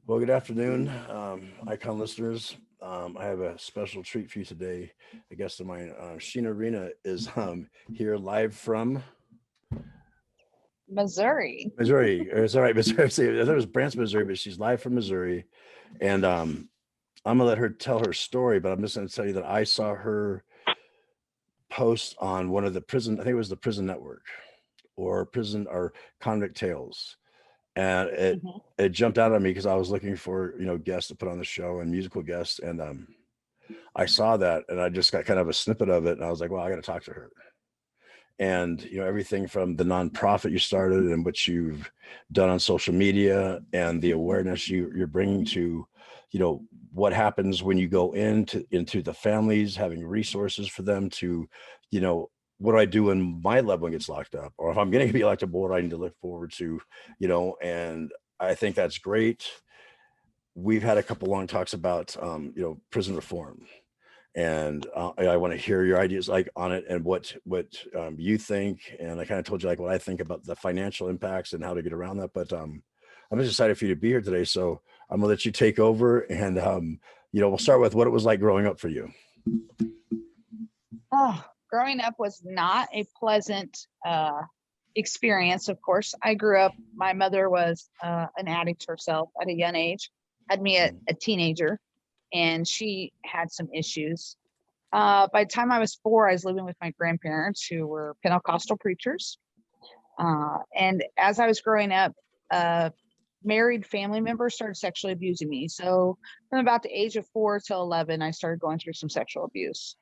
Well, good afternoon, Icon listeners. I have a special treat for you today. A guest of mine, Sheena Renee, is here live from Missouri. Missouri. Or it's all right, Missouri. I thought it was Branson, Missouri, but she's live from Missouri. And I'm gonna let her tell her story, but I'm just gonna tell you that I saw her post on one of the prison. I think it was the Prison Network or Convict Tales, and it Mhm. it jumped out at me because I was looking for guests to put on the show and musical guests, and I saw that and I just got kind of a snippet of it and I was like, well, I got to talk to her. And everything from the nonprofit you started and what you've done on social media and the awareness you're bringing to, you know, what happens when you go into the families, having resources for them to, you know, what do I do when my loved one gets locked up, or if I'm going to be locked up, what do I need to look forward to, and I think that's great. We've had a couple long talks about prison reform, and I want to hear your ideas like on it and what you think. And I kind of told you like what I think about the financial impacts and how to get around that. But I'm just excited for you to be here today. So I'm gonna let you take over, and we'll start with what it was like growing up for you. Oh, growing up was not a pleasant experience. Of course, I grew up. My mother was an addict herself at a young age, had me at a teenager, and she had some issues. By the time I was 4, I was living with my grandparents, who were Pentecostal preachers. And as I was growing up, married family members started sexually abusing me. So from about the age of 4 till 11, I started going through some sexual abuse.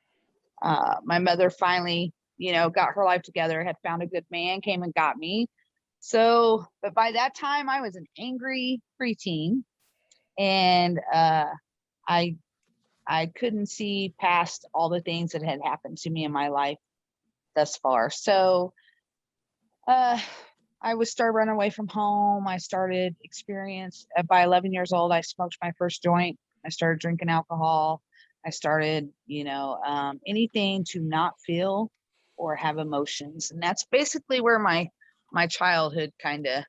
My mother finally, got her life together, had found a good man, came and got me. So, but by that time, I was an angry preteen, and I I couldn't see past all the things that had happened to me in my life thus far. So, uh, I was started running away from home. I started experience by 11 years old. I smoked my first joint. I started drinking alcohol. I started, anything to not feel or have emotions, and that's basically where my childhood kind of.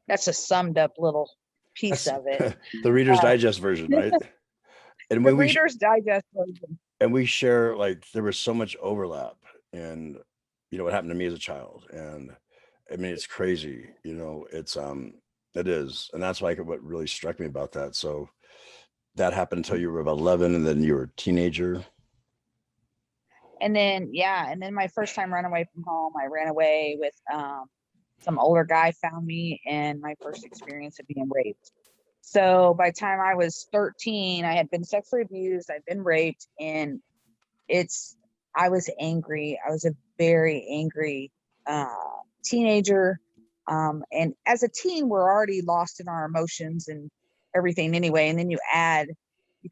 That's a summed up little piece That's of it. the Reader's Uh, Digest version, right? And the when Reader's Digest version. we share, like, there was so much overlap, and what happened to me as a child, and I mean it's crazy. It is, and that's like what really struck me about that. So that happened until you were about 11, and then you were a teenager. And then, yeah, and then my first time running away from home, I ran away with some older guy found me, and my first experience of being raped. So by the time I was 13, I had been sexually abused, I'd been raped, and it's I was angry. I was a very angry uh, teenager. And as a teen, we're already lost in our emotions and everything anyway. And then you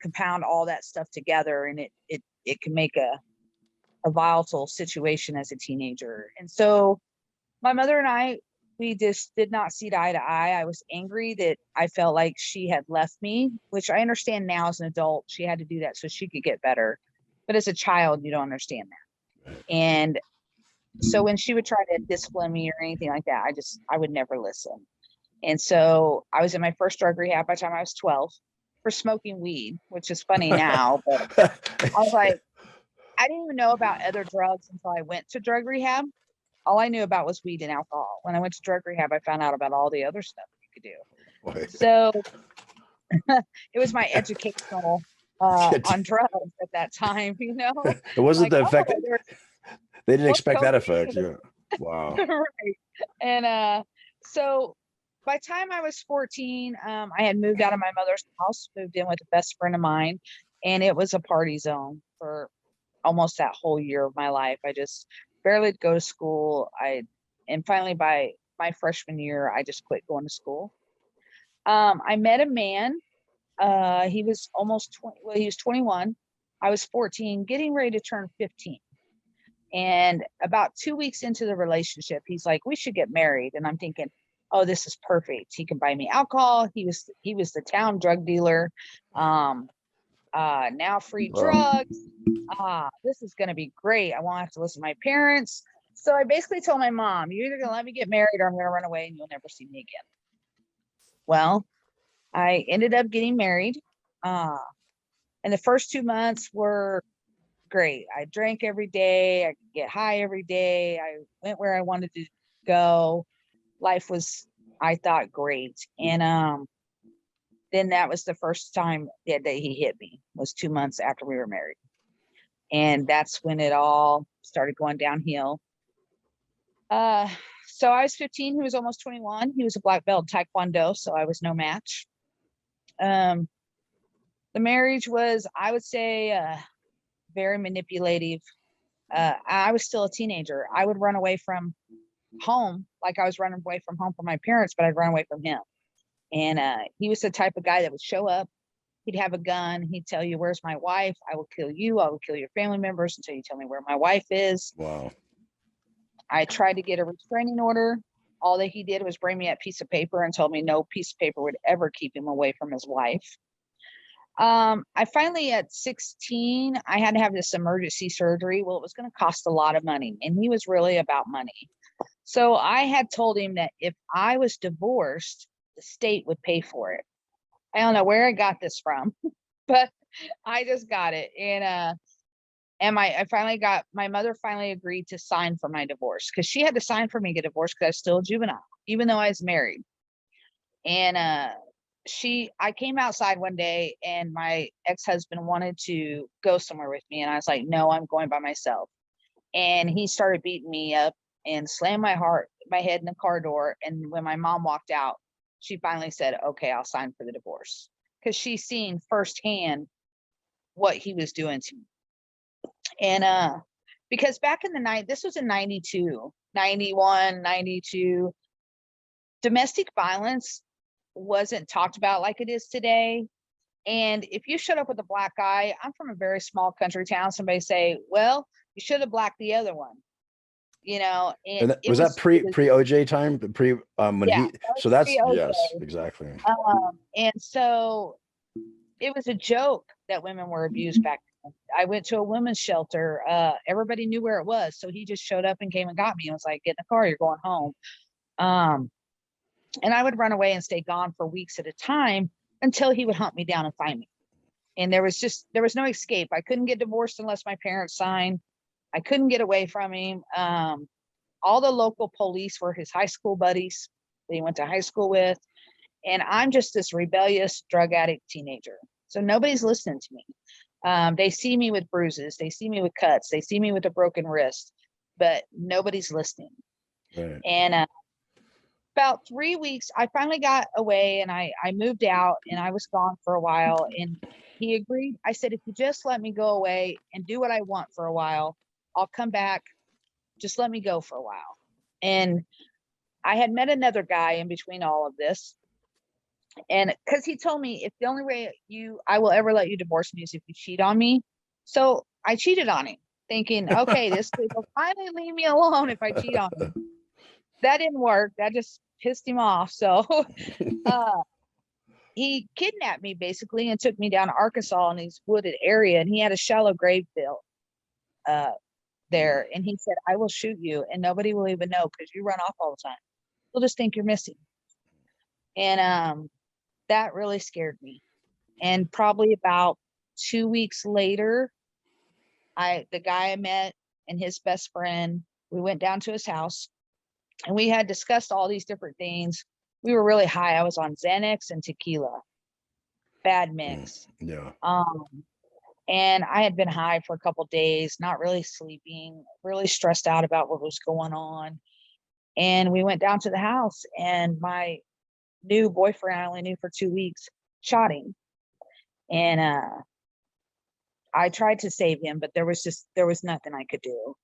compound all that stuff together, and it can make a volatile situation as a teenager. And so my mother and I, we just did not see eye to eye. I was angry that I felt like she had left me, which I understand now as an adult. She had to do that so she could get better. But as a child, you don't understand that. And so when she would try to discipline me or anything like that, I would never listen. And so I was in my first drug rehab by the time I was 12 for smoking weed, which is funny now, but I was like, I didn't even know about other drugs until I went to drug rehab. All I knew about was weed and alcohol. When I went to drug rehab, I found out about all the other stuff you could do. Boy. So it was my educational on drugs at that time, It wasn't like, the oh, effect. there's They didn't what's expect that effect. cocaine. Yeah. Wow. Right. And so by the time I was 14, I had moved out of my mother's house, moved in with a best friend of mine, and it was a party zone for almost that whole year of my life. I just barely go to school. And finally by my freshman year, I just quit going to school. I met a man. He was almost 20. Well, he was 21. I was 14, getting ready to turn 15. And about 2 weeks into the relationship, he's like, "We should get married." And I'm thinking, "Oh, this is perfect. He can buy me alcohol." He was the town drug dealer. Um, now free Well, drugs. This is going to be great. I won't have to listen to my parents. So I basically told my mom, "You're either going to let me get married or I'm going to run away and you'll never see me again." Well, I ended up getting married. And the first 2 months were great. I drank every day. I could get high every day. I went where I wanted to go. Life was, I thought, great. And then that was the first time that he hit me, was 2 months after we were married. And that's when it all started going downhill. So I was 15, he was almost 21. He was a black belt in Taekwondo, so I was no match. The marriage was, I would say, very manipulative. I was still a teenager. I would run away from home, like I was running away from home from my parents, but I'd run away from him. And he was the type of guy that would show up. He'd have a gun. He'd tell you, "Where's my wife? I will kill you. I will kill your family members until you tell me where my wife is." Wow. I tried to get a restraining order. All that he did was bring me a piece of paper and told me no piece of paper would ever keep him away from his wife. I finally, at 16, I had to have this emergency surgery. Well, it was going to cost a lot of money, and he was really about money. So I had told him that if I was divorced, the state would pay for it. I don't know where I got this from, but I just got it. And my mother finally agreed to sign for my divorce, because she had to sign for me to get divorced because I was still a juvenile, even though I was married. And I came outside one day, and my ex-husband wanted to go somewhere with me, and I was like, "No, I'm going by myself." And he started beating me up and slammed my head in the car door. And when my mom walked out, she finally said, "Okay, I'll sign for the divorce," because she's seen firsthand what he was doing to me. And because back in the night, this was in 92, 91, 92, domestic violence wasn't talked about like it is today. And if you showed up with a black eye, I'm from a very small country town, somebody say, "Well, you should have blacked the other one," And and was that pre OJ time? Pre when yeah, he so that's pre-OJ. yes, exactly. And so it was a joke that women were abused back then. I went to a women's shelter. Everybody knew where it was. So he just showed up and came and got me. I was like, "Get in the car, you're going home." And I would run away and stay gone for weeks at a time until he would hunt me down and find me. And there was no escape. I couldn't get divorced unless my parents signed. I couldn't get away from him. All the local police were his high school buddies that he went to high school with. And I'm just this rebellious drug addict teenager. So nobody's listening to me. They see me with bruises. They see me with cuts. They see me with a broken wrist, but nobody's listening. Right. And about 3 weeks, I finally got away, and I moved out, and I was gone for a while. And he agreed. I said, "If you just let me go away and do what I want for a while, I'll come back. Just let me go for a while." And I had met another guy in between all of this. And because he told me, "If the only way I will ever let you divorce me is if you cheat on me." So I cheated on him, thinking, "Okay, this kid will finally leave me alone if I cheat on him." That didn't work. That just pissed him off. So he kidnapped me basically and took me down to Arkansas in this wooded area. And he had a shallow grave built there. And he said, "I will shoot you and nobody will even know because you run off all the time. They'll just think you're missing." And that really scared me. And probably about 2 weeks later, the guy I met and his best friend, we went down to his house and we had discussed all these different things. We were really high. I was on Xanax and tequila, bad mix. Yeah. And I had been high for a couple of days, not really sleeping, really stressed out about what was going on. And we went down to the house, and my new boyfriend, I only knew for 2 weeks, shot him. And I tried to save him, but there was nothing I could do.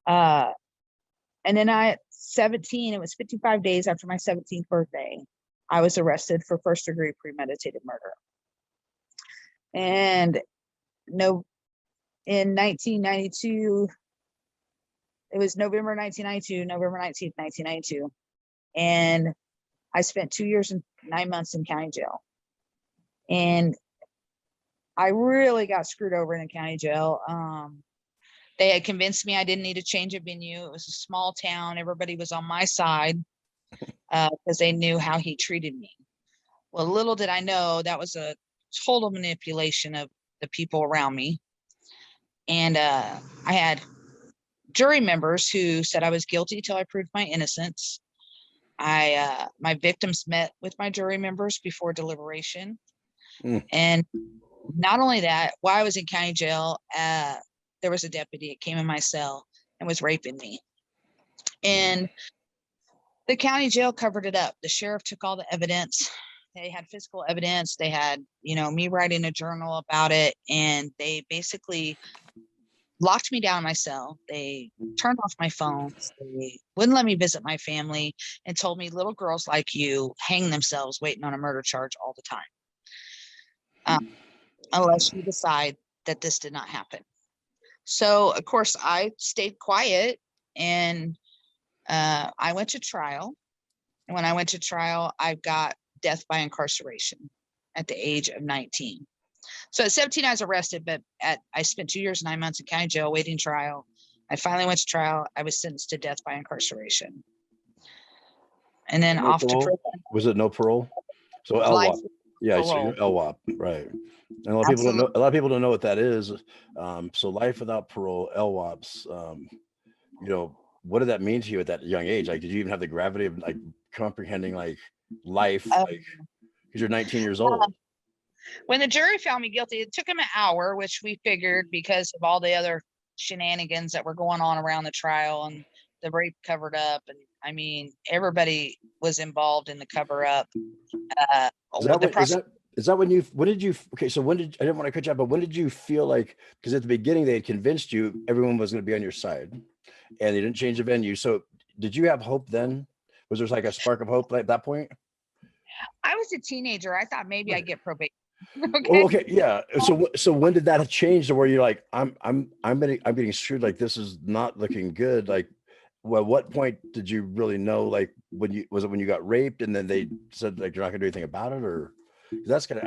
And then at 17, it was 55 days after my 17th birthday, I was arrested for first-degree premeditated murder. And in 1992, it was November 1992, November 19th, 1992. And I spent 2 years and 9 months in county jail. And I really got screwed over in a county jail. They had convinced me I didn't need a change of venue. It was a small town. Everybody was on my side because they knew how he treated me. Well, little did I know that was a total manipulation of the people around me. And I had jury members who said I was guilty till I proved my innocence. My victims met with my jury members before deliberation. Mm. And not only that, while I was in county jail, there was a deputy that came in my cell and was raping me. And the county jail covered it up. The sheriff took all the evidence. They had physical evidence. They had, me writing a journal about it. And they basically locked me down in my cell. They turned off my phones. They wouldn't let me visit my family and told me little girls like you hang themselves waiting on a murder charge all the time. Unless you decide that this did not happen. So, of course, I stayed quiet and I went to trial. And when I went to trial, I got death by incarceration at the age of 19. So at 17, I was arrested, but I spent 2 years, 9 months in county jail waiting trial. I finally went to trial. I was sentenced to death by incarceration. And then No off to parole? prison. Was it no parole? So Life LWAP. Yeah, so parole. you're LWAP, right? And a lot of people don't know. A lot of people don't know what that is. So life without parole, LWAPs. What did that mean to you at that young age? Like, did you even have the gravity of like comprehending like life, like because you're 19 years old? When the jury found me guilty, it took them an hour, which we figured because of all the other shenanigans that were going on around the trial and the rape covered up. And I mean, everybody was involved in the cover up. Is that when you, okay, so I didn't want to cut you off, but when did you feel like, because at the beginning they had convinced you everyone was going to be on your side and they didn't change the venue. So did you have hope then? Was there like a spark of hope at that point? I was a teenager. I thought maybe I'd get probation. Okay. Oh, okay. Yeah. So when did that change to where you're like, I'm getting screwed. Like, this is not looking good. Like, well, what point did you really know? Like, when you got raped and then they said like, you're not gonna do anything about it, or that's kind of,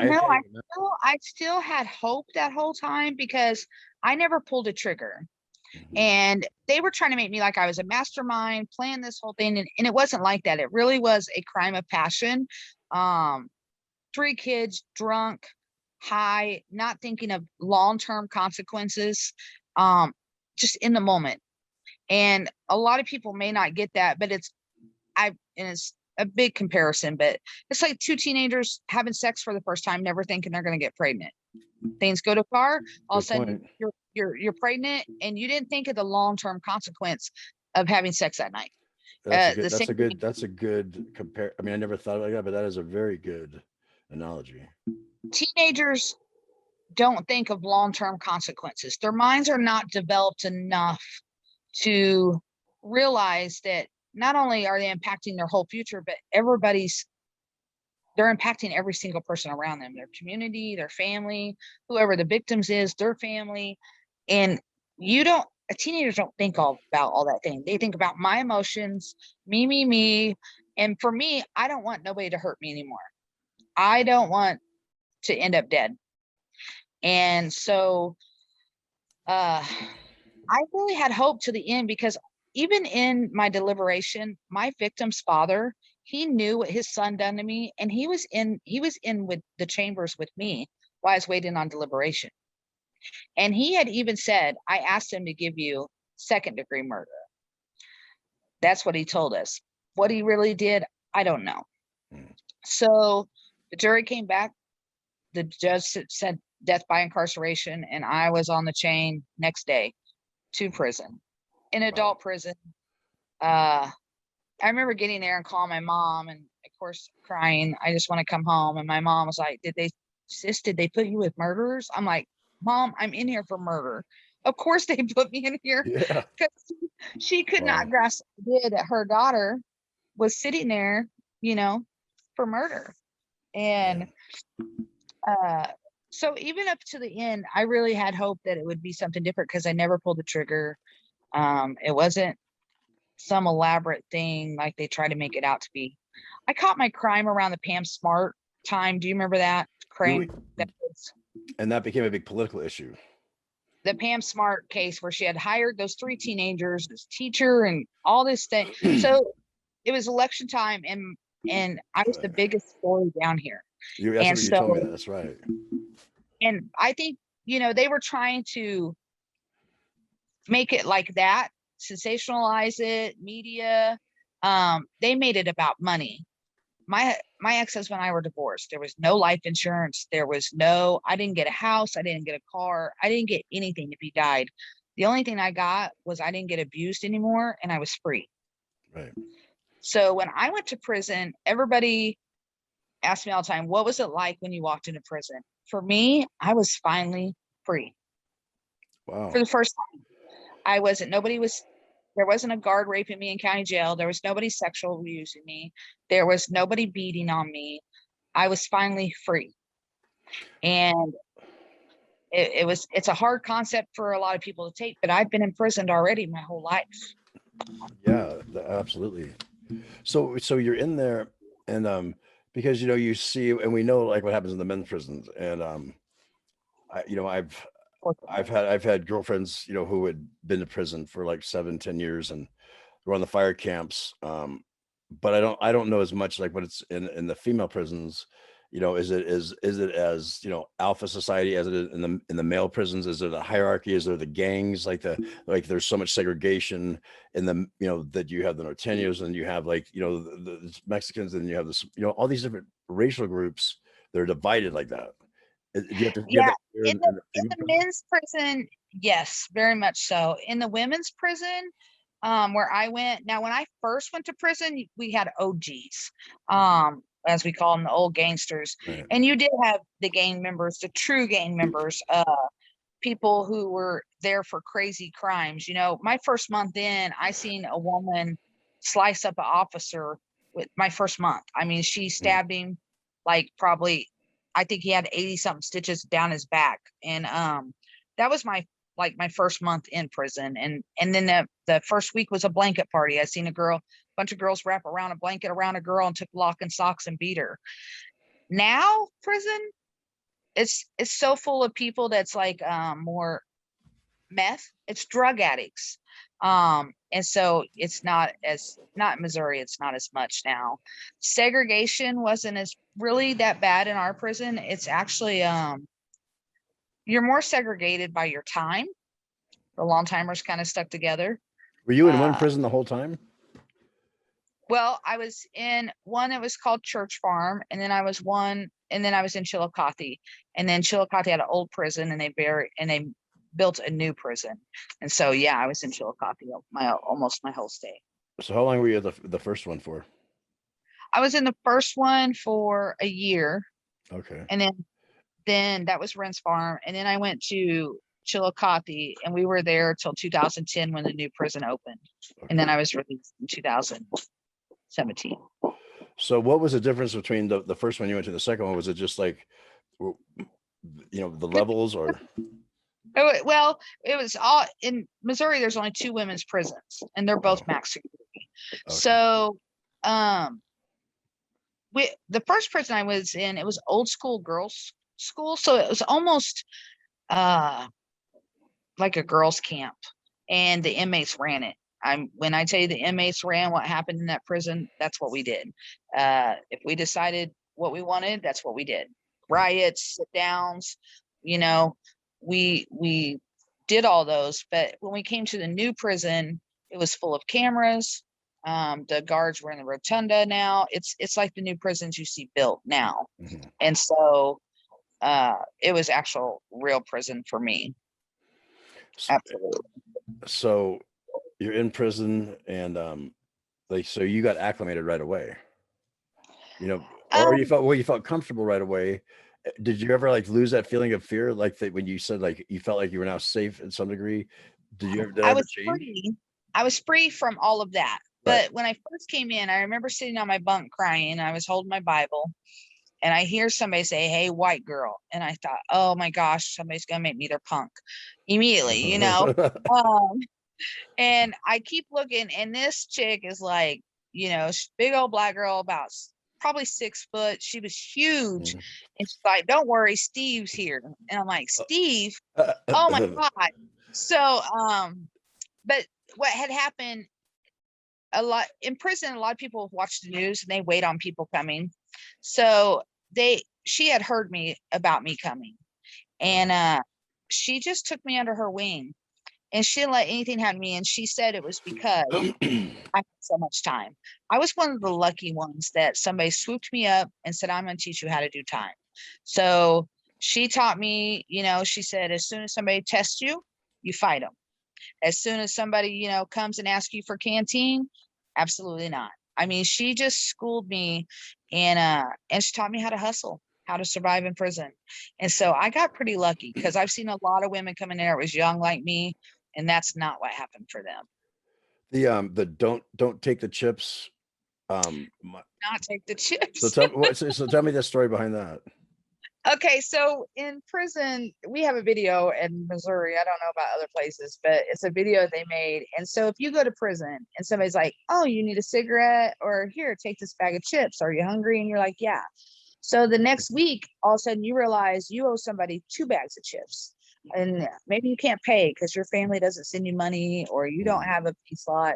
I still had hope that whole time because I never pulled a trigger. Mm-hmm. And they were trying to make me like I was a mastermind, plan this whole thing. And it wasn't like that. It really was a crime of passion. 3 kids, drunk, high, not thinking of long-term consequences, just in the moment. And a lot of people may not get that, but it's a big comparison, but it's like 2 teenagers having sex for the first time, never thinking they're going to get pregnant. Things go too far, all of a sudden you're pregnant, and you didn't think of the long-term consequence of having sex that night. That's a good compare. I mean, I never thought like that, but that is a very good analogy. Teenagers don't think of long-term consequences. Their minds are not developed enough to realize that not only are they impacting their whole future, but they're impacting every single person around them, their community, their family, whoever the victims is, their family. And teenagers don't think about all that thing. They think about my emotions, me. And for me, I don't want nobody to hurt me anymore. I don't want to end up dead. And so I really had hope to the end, because even in my deliberation, my victim's father, he knew what his son done to me, and he was in with the chambers with me while I was waiting on deliberation. And he had even said, I asked him to give you 2nd-degree murder. That's what he told us. What he really did, I don't know. So the jury came back. The judge said death by incarceration, and I was on the chain next day to prison, in adult prison. I remember getting there and calling my mom, and of course crying, I just want to come home. And my mom was like, did they put you with murderers? I'm like, Mom, I'm in here for murder. Of course they put me in here. Yeah. Because she could not grasp the idea that her daughter was sitting there, for murder. And so even up to the end, I really had hope that it would be something different, because I never pulled the trigger. It wasn't some elaborate thing like they try to make it out to be. I caught my crime around the Pam Smart time. Do you remember that crime? And that became a big political issue. The Pam Smart case, where she had hired those 3 teenagers, this teacher, and all this thing. So it was election time, and I was the biggest story down here. That's And what you told me. so, That's right. and I think, they were trying to make it like that, sensationalize it, media. They made it about money. My ex-husband and I were divorced. There was no life insurance. I didn't get a house. I didn't get a car. I didn't get anything if he died. The only thing I got was I didn't get abused anymore and I was free. Right. So when I went to prison, everybody asked me all the time, what was it like when you walked into prison? For me, I was finally free. Wow. For the first time. There wasn't a guard raping me in county jail. There was nobody sexual abusing me. There was nobody beating on me. I was finally free. And it's a hard concept for a lot of people to take, but I've been imprisoned already my whole life. Yeah, absolutely. So you're in there, and because you see, and we know like what happens in the men's prisons, and I've had girlfriends who had been to prison for like 7-10 years and were on the fire camps, but I don't know as much like what it's in the female prisons. Is it as alpha society as it is in the male prisons? Is there the hierarchy? Is there the gangs, like there's so much segregation in the that you have the Norteños, and you have like the Mexicans, and you have this all these different racial groups that are divided like that. Do you have Yeah, that here in the in female the prison? men's prison, yes, very much so. In the women's prison, where I went, now when I first went to prison, we had OGs, as we call them, the old gangsters, Right. and you did have the gang members, the true gang members, people who were there for crazy crimes. My first month in, I seen a woman slice up an officer with my first month. I mean, she Mm. stabbed him like probably, I think he had 80 something stitches down his back. And that was my first month in prison. And then the first week was a blanket party. I seen bunch of girls wrap around a blanket around a girl and took lock and socks and beat her. Now prison, it's so full of people that's like more meth. It's drug addicts. And so it's not in Missouri, it's not as much now. Segregation wasn't as really that bad in our prison. It's actually you're more segregated by your time. The long timers kind of stuck together. Were you in one prison the whole time? Well, I was in one that was called Church Farm, and then I was in Chillicothe, and then Chillicothe had an old prison, and they built a new prison, and so yeah, I was in Chillicothe almost my whole stay. So how long were you at the first one for? I was in the first one for a year, Okay. and then that was Ren's Farm, and then I went to Chillicothe, and we were there till 2010 when the new prison opened, and then I was released in 2017. So what was the difference between the first one you went to the second one? Was it just like, the levels, or? Well, it was all in Missouri. There's only 2 women's prisons, and they're both max security. Okay. So, the first prison I was in, it was old school girls' school, so it was almost like a girls' camp, and the inmates ran it. When I tell you the inmates ran what happened in that prison, that's what we did. If we decided what we wanted, that's what we did. Riots, sit downs, we did all those. But when we came to the new prison, it was full of cameras. The guards were in the rotunda now. It's like the new prisons you see built now. Mm-hmm. And so it was actual real prison for me. Absolutely. So you're in prison, and so you got acclimated right away, or you felt comfortable right away. Did you ever like lose that feeling of fear, like that when you said like you felt like you were now safe in some degree? Did that ever change? I was free from all of that. Right. But when I first came in, I remember sitting on my bunk crying. I was holding my Bible, and I hear somebody say, "Hey, white girl." And I thought, oh my gosh, somebody's going to make me their punk immediately, and I keep looking, and this chick is like, big old black girl, about probably 6 foot. She was huge. Mm-hmm. And she's like, "Don't worry, Steve's here." And I'm like, "Steve?" Oh my God. So, but what had happened a lot in prison, a lot of people watch the news and they wait on people coming. So she had heard about me coming, and she just took me under her wing, and she didn't let anything happen to me. And she said it was because I had so much time. I was one of the lucky ones that somebody swooped me up and said, I'm going to teach you how to do time. So she taught me, she said, as soon as somebody tests you, you fight them. As soon as somebody, comes and asks you for canteen, absolutely not. I mean, she just schooled me, and she taught me how to hustle, how to survive in prison. And so I got pretty lucky, because I've seen a lot of women come in there that was young like me, and that's not what happened for them. The don't take the chips. Not take the chips. So tell me the story behind that. Okay, so in prison, we have a video in Missouri. I don't know about other places, but it's a video they made. And so if you go to prison and somebody's like, oh, you need a cigarette, or here, take this bag of chips. Are you hungry? And you're like, yeah. So the next week, all of a sudden you realize you owe somebody 2 bags of chips. And maybe you can't pay because your family doesn't send you money, or you don't have a pay slot.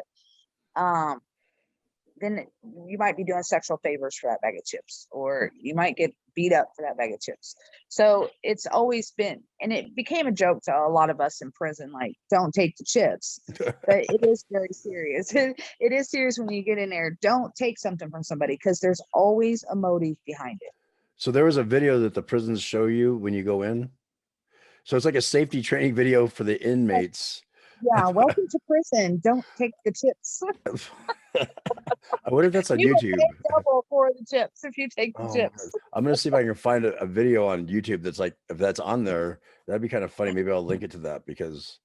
Then you might be doing sexual favors for that bag of chips, or you might get beat up for that bag of chips. So it's always been, and it became a joke to a lot of us in prison, like, don't take the chips. But it is very serious. It is serious when you get in there. Don't take something from somebody, because there's always a motive behind it. So there was a video that the prisons show you when you go in. So it's like a safety training video for the inmates. Yeah, welcome to prison. Don't take the chips. I wonder if that's on You YouTube. will pay double for the chips if you take the chips. I'm gonna see if I can find a video on YouTube that's like, if that's on there, that'd be kind of funny. Maybe I'll link it to that, because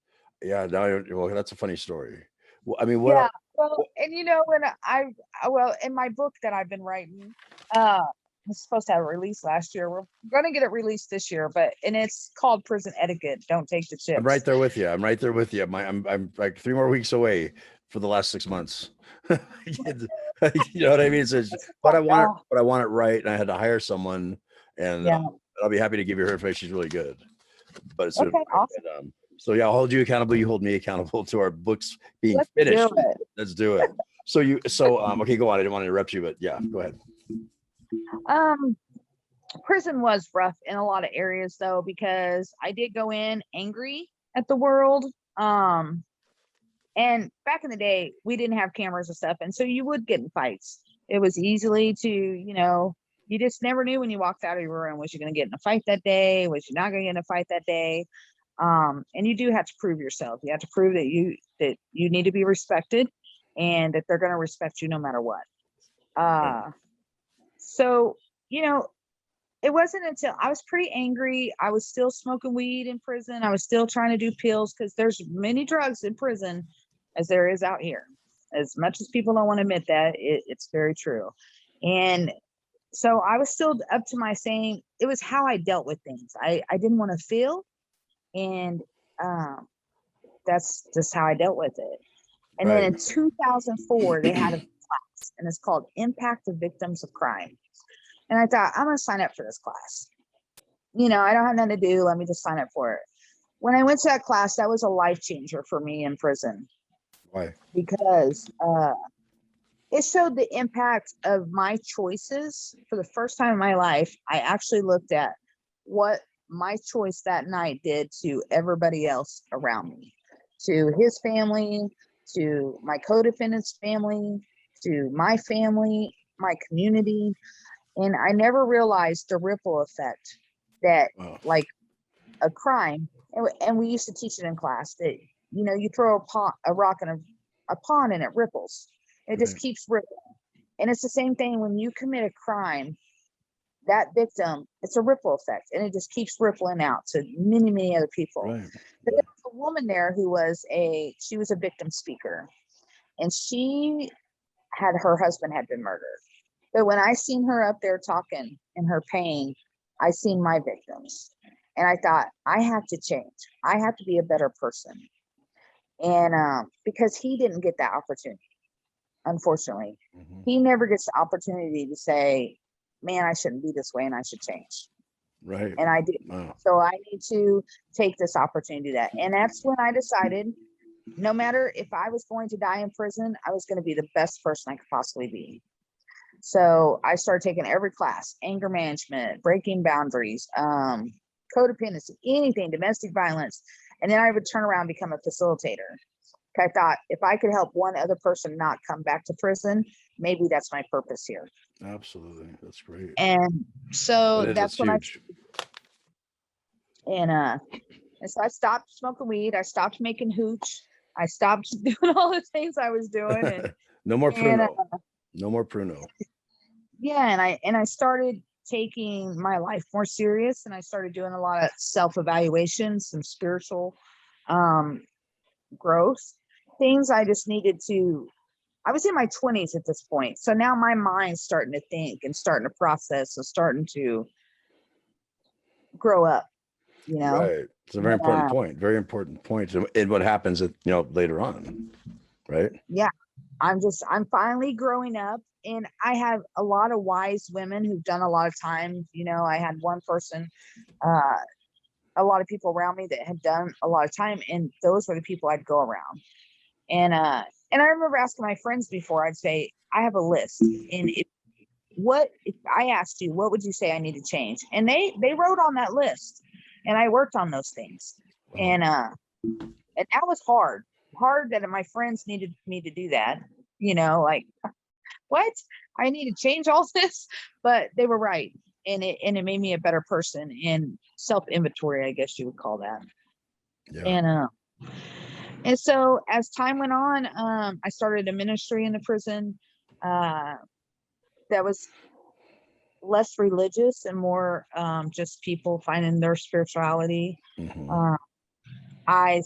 well, that's a funny story. Well, I mean, what? Yeah, well, and when in my book that I've been writing, was supposed to have a release last year. We're gonna get it released this year, and it's called Prison Etiquette. Don't take the chips. I'm right there with you. I'm like 3 more weeks away for the last 6 months. You know what I mean? But I want it right, and I had to hire someone, and I'll be happy to give you her information. She's really good. But it's okay, awesome. So yeah, I'll hold you accountable. You hold me accountable to our books being finished. Let's do it. Okay, go on. I didn't want to interrupt you, but yeah, go ahead. Prison was rough in a lot of areas, though, because I did go in angry at the world. And back in the day, we didn't have cameras and stuff, and so you would get in fights. It was easily to, you just never knew when you walked out of your room, was you going to get in a fight that day? Was you not going to get in a fight that day? And you do have to prove yourself. You have to prove that you need to be respected, and that they're going to respect you no matter what. So, it wasn't until I was pretty angry. I was still smoking weed in prison. I was still trying to do pills, because there's many drugs in prison as there is out here. As much as people don't want to admit that, it's very true. And so I was still up to my saying, it was how I dealt with things. I didn't want to feel. And that's just how I dealt with it. And then in 2004, they had a class, and it's called Impact of Victims of Crime. And I thought, I'm going to sign up for this class. I don't have nothing to do. Let me just sign up for it. When I went to that class, that was a life changer for me in prison. Why? Because it showed the impact of my choices. For the first time in my life, I actually looked at what my choice that night did to everybody else around me, to his family, to my co-defendant's family, to my family, my community. And I never realized the ripple effect that, like a crime, and we used to teach it in class, that, you throw a rock in a pond and it ripples. It just keeps rippling. And it's the same thing when you commit a crime, that victim, it's a ripple effect, and it just keeps rippling out to many, many other people. Right. But there was a woman there who was she was a victim speaker, and her husband had been murdered. But when I seen her up there talking in her pain, I seen my victims, and I thought, I have to change. I have to be a better person. And because he didn't get that opportunity, unfortunately, he never gets the opportunity to say, man, I shouldn't be this way and I should change. Right. And I did. Wow. So I need to take this opportunity and that's when I decided, no matter if I was going to die in prison, I was going to be the best person I could possibly be. So I started taking every class: anger management, breaking boundaries, codependency, anything, domestic violence. And then I would turn around and become a facilitator. I thought if I could help one other person not come back to prison, maybe that's my purpose here. Absolutely. That's great. And so It's when huge. and so I stopped smoking weed. I stopped making hooch. I stopped doing all the things I was doing. And No more and pruno. No more pruno. yeah, and I started taking my life more serious, and I started doing a lot of self-evaluation, some spiritual growth things. I just needed to. I was in my 20s at this point, so now my mind's starting to think and starting to process and starting to grow up. Right. It's a very important point. Very important point. And what happens at, later on. Right. Yeah, I'm finally growing up, and I have a lot of wise women who've done a lot of time. I had one person, a lot of people around me that had done a lot of time, and those were the people I'd go around. And I remember asking my friends before, I'd say, I have a list, and if I asked you, what would you say I need to change? And they wrote on that list, and I worked on those things. Wow. And that was hard that my friends needed me to do that. Like, what? I need to change all this, but they were right. And it made me a better person, in self-inventory, I guess you would call that. Yeah. And so as time went on, I started a ministry in the prison that was less religious and more just people finding their spirituality. Mm-hmm. I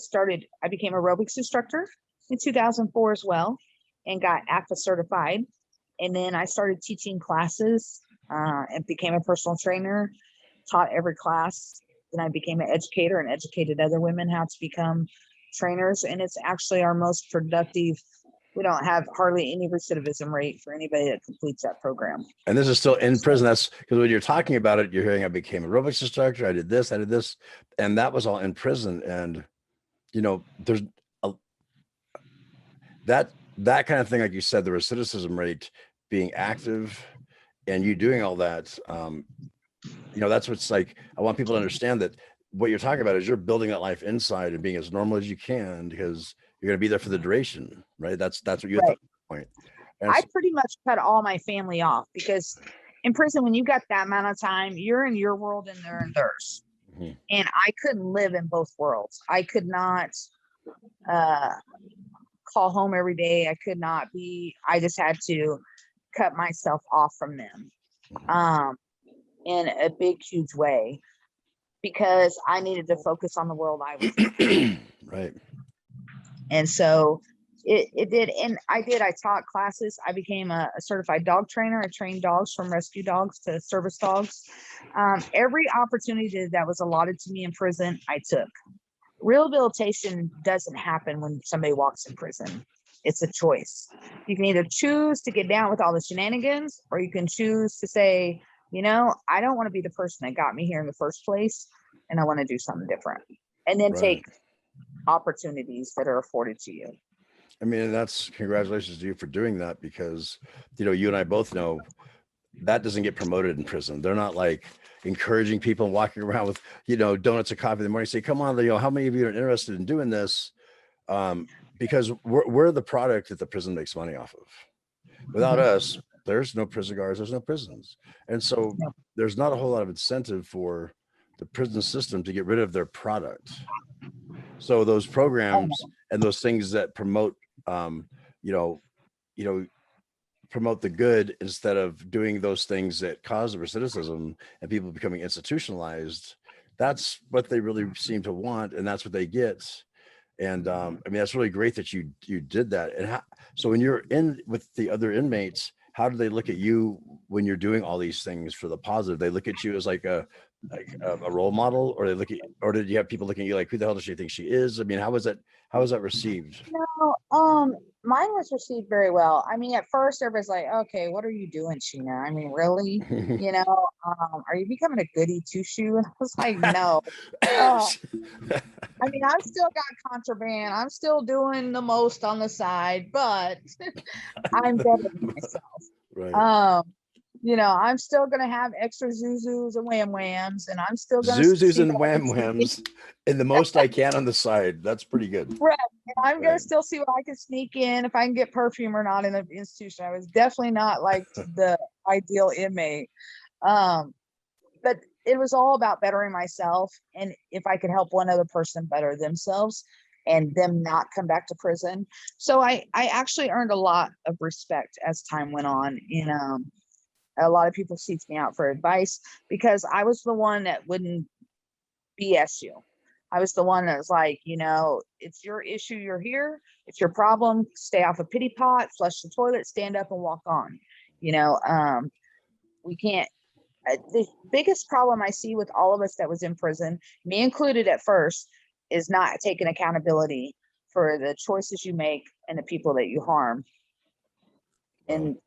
became an aerobics instructor in 2004 as well, and got ACFA certified. And then I started teaching classes and became a personal trainer, taught every class. Then I became an educator and educated other women how to become trainers. And it's actually our most productive. We don't have hardly any recidivism rate for anybody that completes that program. And this is still in prison. That's because when you're talking about it, you're hearing I became an aerobics instructor. I did this. And that was all in prison. And, there's that kind of thing, like you said, the recidivism rate being active and you doing all that, that's what's like. I want people to understand that what you're talking about is you're building that life inside and being as normal as you can, because you're going to be there for the duration, right? That's what you have to point. And I pretty much cut all my family off, because in prison, when you got that amount of time, you're in your world and they're in theirs. Mm-hmm. And I couldn't live in both worlds. I could not call home every day. I just had to cut myself off from them in a big, huge way, because I needed to focus on the world I was in. Right. And so it did. And I taught classes. I became a certified dog trainer. I trained dogs, from rescue dogs to service dogs. Every opportunity that was allotted to me in prison, I took. Rehabilitation doesn't happen when somebody walks in prison. It's a choice. You can either choose to get down with all the shenanigans, or you can choose to say, I don't want to be the person that got me here in the first place, and I want to do something different. And then take opportunities that are afforded to you. I mean, that's congratulations to you for doing that, because, you and I both know that doesn't get promoted in prison. They're not like encouraging people and walking around with, donuts and coffee in the morning, say, come on, how many of you are interested in doing this? Because we're the product that the prison makes money off of. Without us, there's no prison guards, there's no prisons. And so there's not a whole lot of incentive for the prison system to get rid of their product. So those programs and those things that promote, promote the good, instead of doing those things that cause the recidivism and people becoming institutionalized, that's what they really seem to want, and that's what they get. And I mean, that's really great that you did that. And so when you're in with the other inmates, how do they look at you when you're doing all these things for the positive? They look at you as like a role model, or did you have people looking at you like, who the hell does she think she is? I mean, how was that received? No, mine was received very well. I mean, at first everybody's like, okay, what are you doing, Sheena? I mean, really? Are you becoming a goody two-shoe? And I was like, no. I mean, I've still got contraband. I'm still doing the most on the side, but I'm better than myself. Right. I'm still gonna have extra zuzus and wham whams, and I'm still gonna Zuzus see and what I can wham sneak. whams and the most I can on the side. That's pretty good. Right. And I'm gonna Right. still see what I can sneak in, if I can get perfume or not in the institution. I was definitely not like the ideal inmate. Um, but it was all about bettering myself, and if I could help one other person better themselves and them not come back to prison. So I actually earned a lot of respect as time went on. A lot of people seeked me out for advice because I was the one that wouldn't BS you. I was the one that was like, it's your issue, you're here, it's your problem, stay off a pity pot, flush the toilet, stand up and walk on. You know, we can't. The biggest problem I see with all of us that was in prison, me included at first, is not taking accountability for the choices you make and the people that you harm in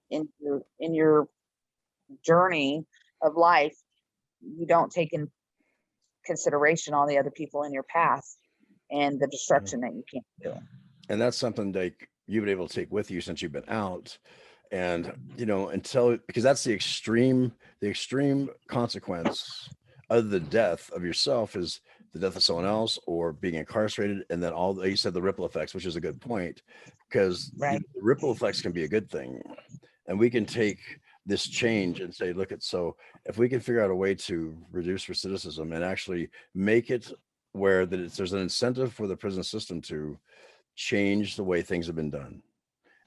your journey of life. You don't take in consideration all the other people in your path and the destruction that you can't do. And that's something like you've been able to take with you since you've been out. And until, because that's the extreme consequence of the death of yourself is the death of someone else or being incarcerated. And then you said the ripple effects, which is a good point, because Right. the ripple effects can be a good thing. And we can take this change and say, look, so if we can figure out a way to reduce recidivism and actually make it where there's an incentive for the prison system to change the way things have been done.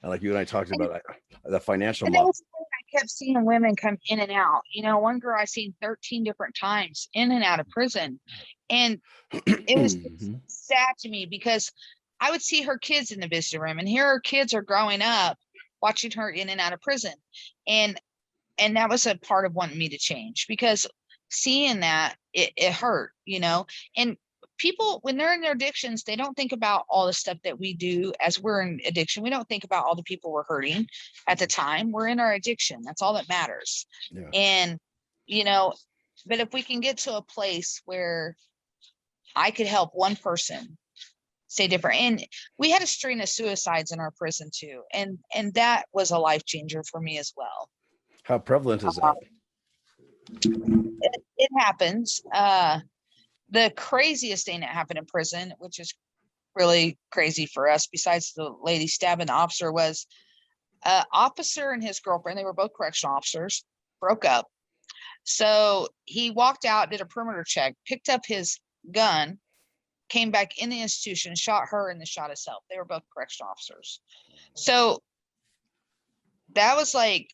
And like you and I talked about the financial And that model. was the thing, I kept seeing women come in and out. One girl I seen 13 different times in and out of prison. And it was sad to me because I would see her kids in the visitor room, and here her kids are growing up watching her in and out of prison. And that was a part of wanting me to change, because seeing that it hurt, and people, when they're in their addictions, they don't think about all the stuff that we do as we're in addiction. We don't think about all the people we're hurting at the time we're in our addiction. That's all that matters. Yeah. And, but if we can get to a place where I could help one person stay different. And we had a string of suicides in our prison too. And that was a life changer for me as well. How prevalent is that? It happens. The craziest thing that happened in prison, which is really crazy for us, besides the lady stabbing the officer, was an officer and his girlfriend. They were both correctional officers, broke up. So he walked out, did a perimeter check, picked up his gun, came back in the institution, shot her, and then shot himself. They were both correctional officers. So that was like,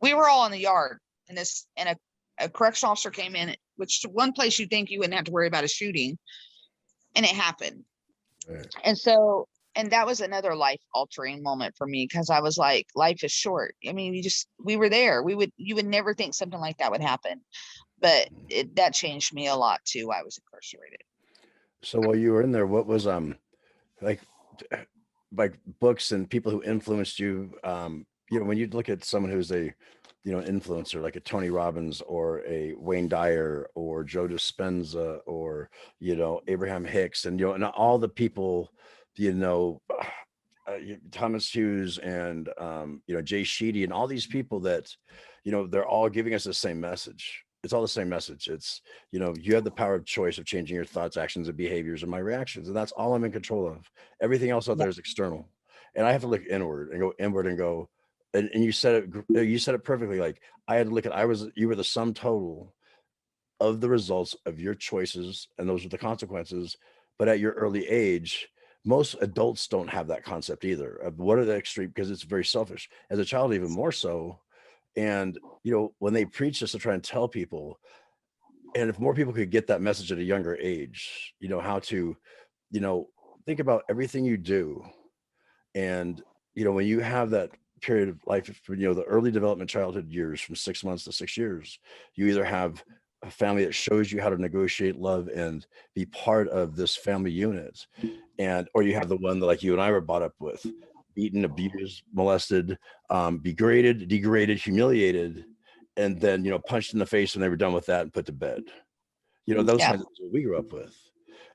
we were all in the yard, and a correctional officer came in, which one place you think you wouldn't have to worry about a shooting, and it happened. Right. And that was another life altering moment for me, because I was like, life is short. I mean, we were there. You would never think something like that would happen, but that changed me a lot too. I was incarcerated. So while you were in there, what was like books and people who influenced you? When you look at someone who's a influencer like a Tony Robbins or a Wayne Dyer or Joe Dispenza or Abraham Hicks and and all the people Thomas Hughes and Jay Sheedy and all these people that they're all giving us the same message. It's all the same message. It's you have the power of choice of changing your thoughts, actions, and behaviors and my reactions, and that's all I'm in control of. Everything else out there is external, and I have to look inward and go. And you said it perfectly. Like I had to look at you were the sum total of the results of your choices, and those are the consequences. But at your early age, most adults don't have that concept either of what are the extreme, because it's very selfish. As a child, even more so. And when they preach this to try and tell people, and if more people could get that message at a younger age, how to, think about everything you do. And when you have that period of life, the early development childhood years from 6 months to 6 years, you either have a family that shows you how to negotiate love and be part of this family unit, or you have the one that like you and I were brought up with, beaten, abused, molested, degraded, humiliated, and then punched in the face when they were done with that and put to bed. Those kinds of things we grew up with.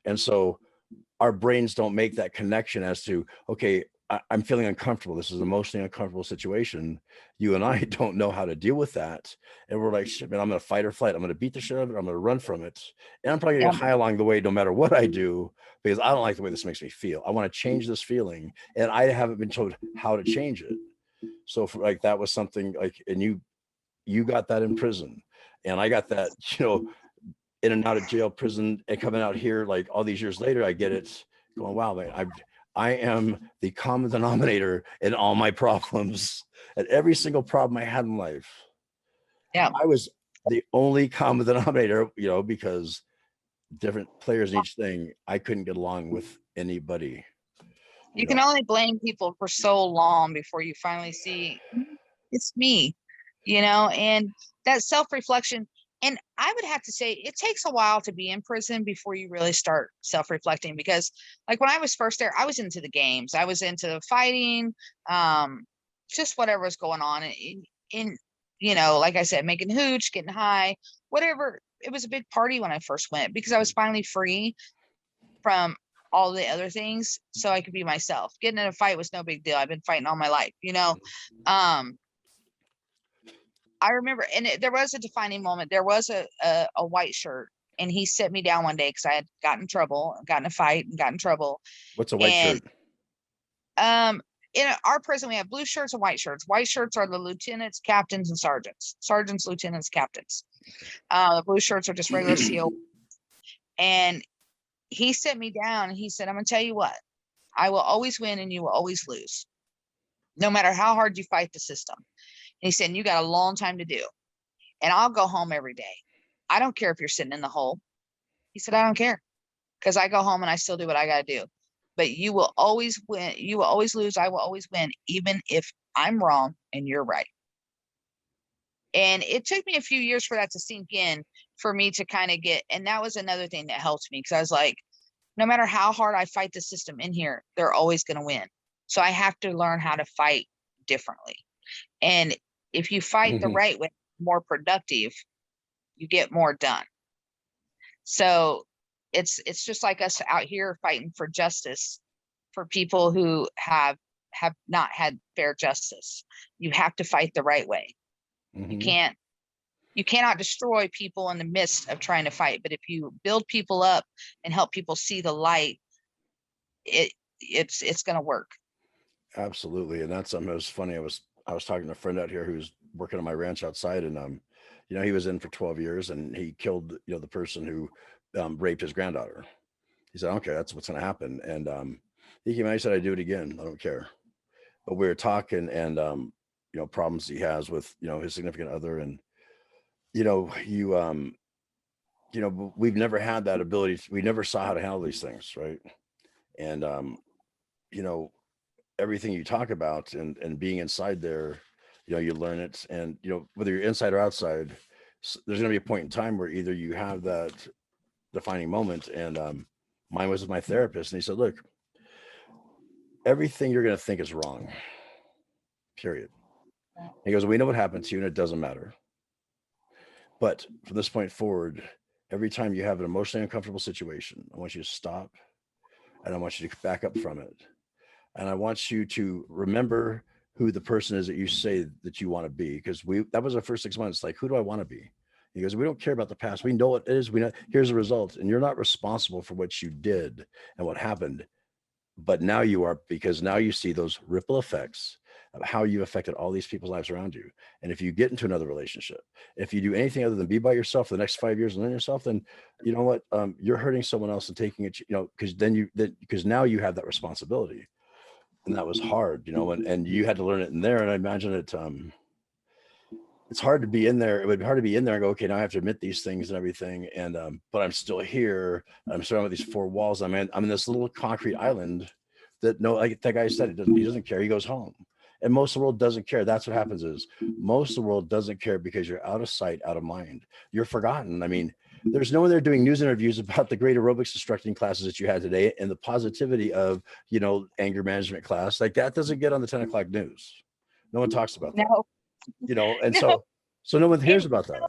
And so our brains don't make that connection as to, okay, I'm feeling uncomfortable. This is an emotionally uncomfortable situation. You and I don't know how to deal with that. And we're like, shit, man, I'm going to fight or flight. I'm going to beat the shit out of it. I'm going to run from it. And I'm probably going Yeah. to get high along the way, no matter what I do, because I don't like the way this makes me feel. I want to change this feeling. And I haven't been told how to change it. So for like, that was something like, and you got that in prison, and I got that, in and out of jail, prison, and coming out here, like all these years later, I get it going, wow, man, I am the common denominator in all my problems, and every single problem I had in life. Yeah. I was the only common denominator, because different players in each thing, I couldn't get along with anybody. You can only blame people for so long before you finally see it's me, and that self-reflection. And I would have to say it takes a while to be in prison before you really start self-reflecting, because like when I was first there, I was into the games, I was into the fighting, just whatever was going on in like I said, making hooch, getting high, whatever. It was a big party when I first went, because I was finally free from all the other things, so I could be myself. Getting in a fight was no big deal. I've been fighting all my life, I remember, and there was a defining moment. There was a white shirt, and he set me down one day because I had gotten in trouble, got in a fight, and got in trouble. What's a white And shirt? In our prison, we have blue shirts and white shirts. White shirts are the lieutenants, captains, and sergeants. Sergeants, lieutenants, captains. The blue shirts are just regular CO. And he set me down, and he said, "I'm gonna tell you what. I will always win, and you will always lose, no matter how hard you fight the system." And he said, "You got a long time to do. And I'll go home every day. I don't care if you're sitting in the hole." He said, "I don't care, because I go home and I still do what I got to do. But you will always win. You will always lose. I will always win, even if I'm wrong and you're right." And it took me a few years for that to sink in, for me to kind of get, and that was another thing that helped me, because I was like, no matter how hard I fight the system in here, they're always going to win. So I have to learn how to fight differently. And if you fight the right way, more productive, you get more done. So it's just like us out here fighting for justice for people who have not had fair justice. You have to fight the right way. Mm-hmm. You cannot destroy people in the midst of trying to fight, but if you build people up and help people see the light, it's going to work. Absolutely. And that's something that was funny. I was talking to a friend out here who's working on my ranch outside, and he was in for 12 years, and he killed, the person who raped his granddaughter. He said, "Okay, that's what's gonna happen." And he came out, he said, "I do it again. I don't care." But we were talking, and problems he has with, his significant other, and you we've never had that ability. We never saw how to handle these things, right? And you know, everything you talk about, and being inside there, you learn it. And whether you're inside or outside, there's going to be a point in time where either you have that defining moment. And mine was with my therapist, and he said, "Look, everything you're going to think is wrong, period." He goes, "We know what happened to you, and it doesn't matter, but from this point forward, every time you have an emotionally uncomfortable situation, I want you to stop, and I want you to back up from it. And I want you to remember who the person is that you say that you want to be." Because that was our first 6 months. Like, who do I want to be? He goes, "We don't care about the past. We know what it is. We know, here's the result. And you're not responsible for what you did and what happened. But now you are, because now you see those ripple effects of how you affected all these people's lives around you. And if you get into another relationship, if you do anything other than be by yourself for the next 5 years and learn yourself, then you know what? You're hurting someone else and taking it, because now you have that responsibility." And that was hard, and you had to learn it in there. And I imagine it's hard to be in there. It would be hard to be in there and go, "Okay, now I have to admit these things and everything." And but I'm still here. I'm surrounded with these four walls. I'm in this little concrete island that, no, like that guy said, he doesn't care. He goes home. And most of the world doesn't care. That's what happens, is most of the world doesn't care, because you're out of sight, out of mind. You're forgotten. I mean, there's no one there doing news interviews about the great aerobics instructing classes that you had today, and the positivity of, anger management class. Like, that doesn't get on the 10 o'clock news. No one talks about that, No, and no. so no one hears And about that.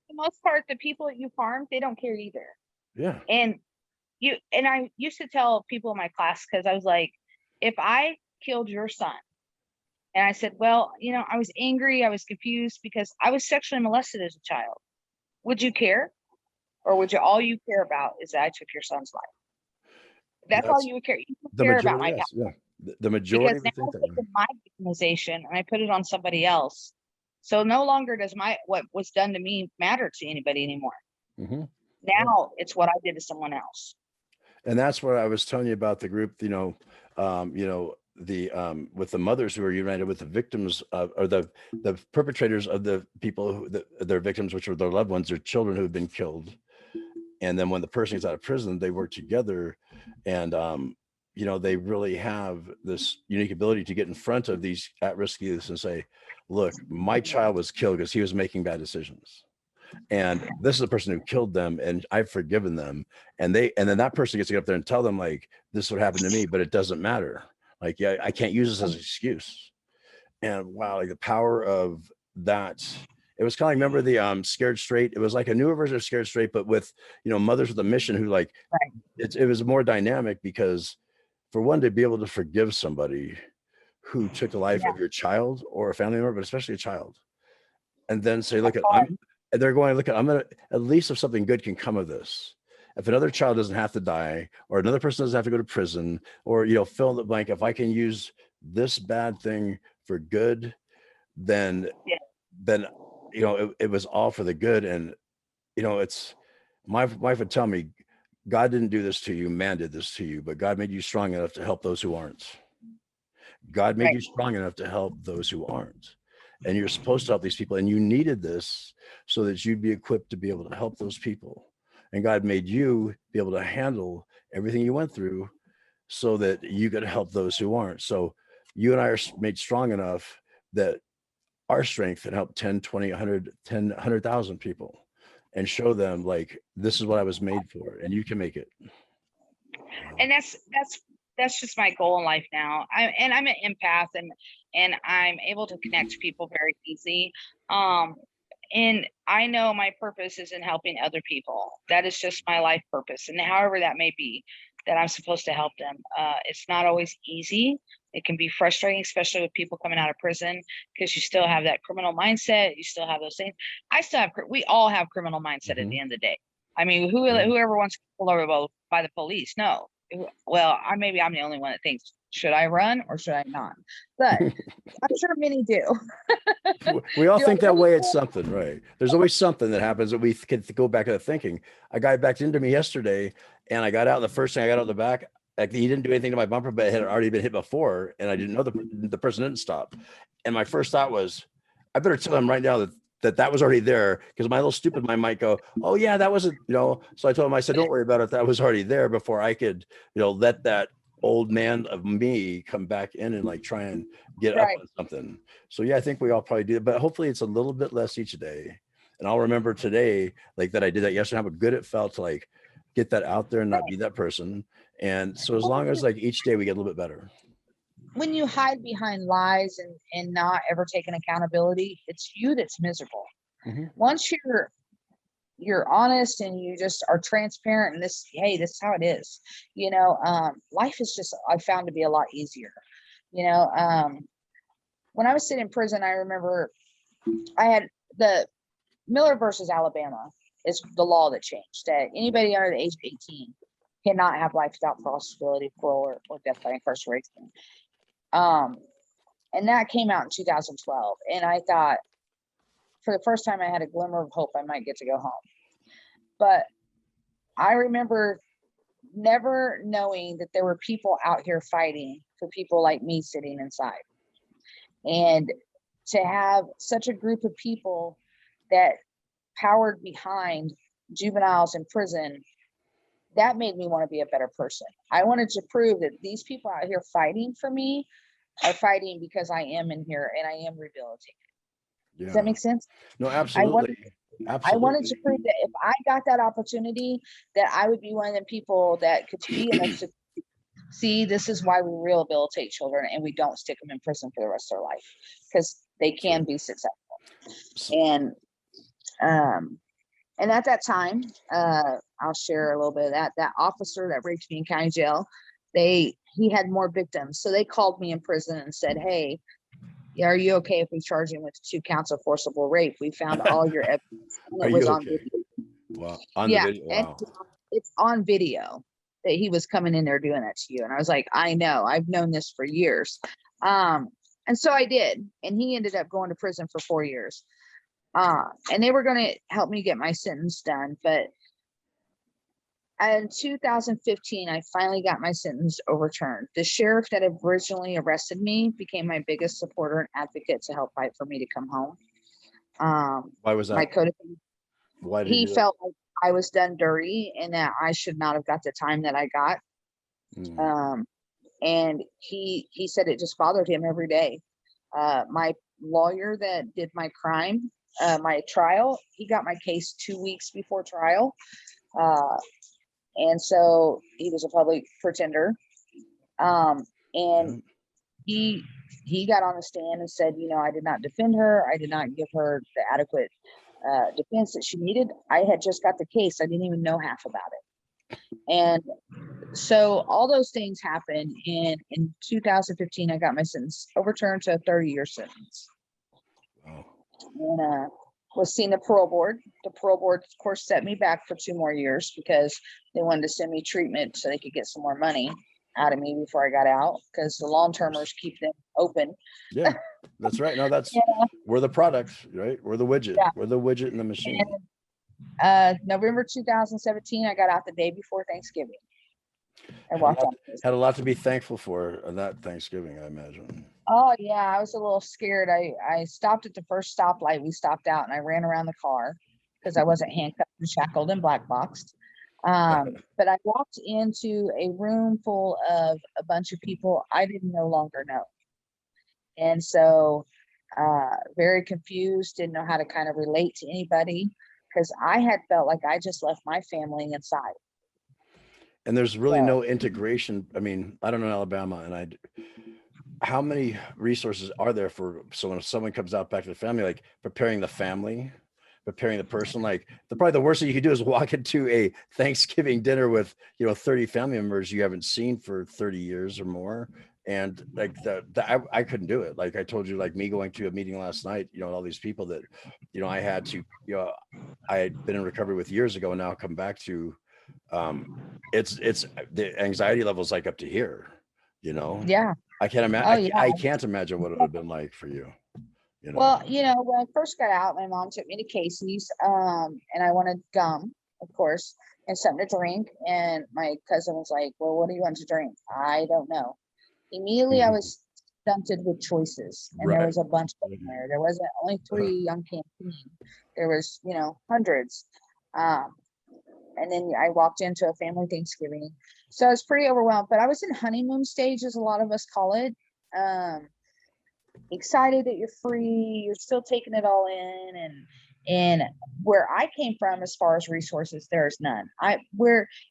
the most part, the people that you harm, they don't care either. Yeah. And I used to tell people in my class, because I was like, if I killed your son? And I said, well, I was angry. I was confused because I was sexually molested as a child. Would you care? Or would all you care about is that I took your son's life? That's all That's you would care. You would the care about majority. my Yes, yeah. The because majority would now think I've that way. taken my victimization and I put it on somebody else. So no longer does what was done to me matter to anybody anymore. Mhm. Now it's what I did to someone else. And that's what I was telling you about the group, with the mothers who are united with the victims of, or the perpetrators of the people their victims, which were their loved ones, their children who have been killed. And then when the person gets out of prison, they work together, and they really have this unique ability to get in front of these at-risk youths and say, look, my child was killed because he was making bad decisions. And this is the person who killed them, and I've forgiven them. And then that person gets to get up there and tell them, like, this is what happened to me, but it doesn't matter. Like, yeah, I can't use this as an excuse. And wow, like the power of that. It was kind of like, remember the Scared Straight? It was like a newer version of Scared Straight, but with mothers with a mission who, like, Right. it was more dynamic, because for one, to be able to forgive somebody who took the life of your child or a family member, but especially a child, and then say, look, and they're going, look, I'm gonna, at least if something good can come of this, if another child doesn't have to die, or another person doesn't have to go to prison, or fill in the blank, if I can use this bad thing for good, then it was all for the good. And it's, my wife would tell me, God didn't do this to you, man did this to you, but God made you strong enough to help those who aren't. God made you strong enough to help those who aren't. And you're supposed to help these people. And you needed this so that you'd be equipped to be able to help those people. And God made you be able to handle everything you went through so that you could help those who aren't. So you and I are made strong enough that our strength can help 10, 20, 100, 10, 100,000 people, and show them, like, this is what I was made for, and you can make it. And that's just my goal in life now. I'm an empath, and I'm able to connect to people very easily. And I know my purpose is in helping other people. That is just my life purpose. And however that may be, that I'm supposed to help them. It's not always easy. It can be frustrating, especially with people coming out of prison, because you still have that criminal mindset. You still have those things. We all have criminal mindset at the end of the day. I mean, whoever wants to pull over by the police, no. Well, maybe I'm the only one that thinks, should I run or should I not? But I'm sure many do. We all think that way. It's something, right? There's always something that happens that we can go back to the thinking. A guy backed into me yesterday, and I got out. The first thing I got out the back, like, he didn't do anything to my bumper, but it had already been hit before, and I didn't know the person didn't stop. And my first thought was, I better tell him right now that was already there, because my little stupid mind might go, oh yeah, that wasn't, So I told him, I said, don't worry about it. That was already there before I could, let that old man of me come back in and, like, try and get up on something. So yeah, I think we all probably do, but hopefully it's a little bit less each day. And I'll remember today, like, that I did that yesterday, how good it felt to, like, get that out there and not be that person. And so as long as, like, each day we get a little bit better. When you hide behind lies and not ever taking accountability, it's you that's miserable. Once you're honest and you just are transparent, and this is how it is, life is just, I found, to be a lot easier. When I was sitting in prison, I remember I had the Miller versus Alabama is the law that changed, that anybody under the age of 18 cannot have life without possibility, parole, or death by incarceration. And that came out in 2012. And I thought, for the first time, I had a glimmer of hope I might get to go home. But I remember never knowing that there were people out here fighting for people like me sitting inside. And to have such a group of people that powered behind juveniles in prison, that made me want to be a better person. I wanted to prove that these people out here fighting for me are fighting because I am in here and I am rehabilitated. Yeah. Does that make sense? No, absolutely. I wanted to prove that if I got that opportunity, that I would be one of the people that could be in this. See, this is why we rehabilitate children and we don't stick them in prison for the rest of their life, because they can be successful. And at that time, I'll share a little bit of that officer that raped me in county jail, he had more victims. So they called me in prison and said, hey, are you okay if we charge him with 2 counts of forcible rape? We found all your evidence. And Are it was you on okay? video. Wow. On the Yeah. video. And Wow. it's on video that he was coming in there doing that to you. And I was like, I know, I've known this for years. And so I did. And he ended up going to prison for 4 years. And they were going to help me get my sentence done. But in 2015, I finally got my sentence overturned. The sheriff that originally arrested me became my biggest supporter and advocate to help fight for me to come home. Why was that? My codependent, Why did he he felt like I was done dirty and that I should not have got the time that I got. And he said it just bothered him every day. My lawyer that did my crime, my trial, he got my case 2 weeks before trial. And so he was a public pretender. And he got on the stand and said, you know, I did not defend her. I did not give her the adequate defense that she needed. I had just got the case. I didn't even know half about it. And so all those things happened. And in 2015, I got my sentence overturned to a 30-year sentence. Wow. And was seeing the parole board. The parole board, of course, set me back for 2 more years because they wanted to send me treatment so they could get some more money out of me before I got out, because the long-termers keep them open. Yeah, that's right. No, that's we're the product, right? We're the widget. Yeah. We're the widget in the machine. And, November 2017, I got out the day before Thanksgiving. I walked out. Had a lot to be thankful for on that Thanksgiving, I imagine. Oh yeah, I was a little scared. I stopped at the first stoplight. We stopped out and I ran around the car because I wasn't handcuffed and shackled and black boxed. But I walked into a room full of a bunch of people I didn't no longer know. And so very confused, didn't know how to kind of relate to anybody because I had felt like I just left my family inside. And there's really no integration. I mean, I don't know Alabama, and how many resources are there for someone if someone comes out back to the family, like preparing the family, preparing the person? Like probably the worst thing you could do is walk into a Thanksgiving dinner with 30 family members you haven't seen for 30 years or more. And like I couldn't do it. Like I told you, like me going to a meeting last night, all these people that, I had to, I had been in recovery with years ago and now come back to, it's the anxiety levels like up to here, Yeah. I can't imagine. I can't imagine what it would have been like for you. Well, when I first got out, my mom took me to Casey's, and I wanted gum, of course, and something to drink. And my cousin was like, well, what do you want to drink? I don't know. Immediately, I was stunted with choices, and there was a bunch of them there. There wasn't only 3 on campaign. There was, hundreds. And then I walked into a family Thanksgiving. So I was pretty overwhelmed, but I was in honeymoon stage, as a lot of us call it. Excited that you're free, you're still taking it all in. And where I came from, as far as resources, there's none.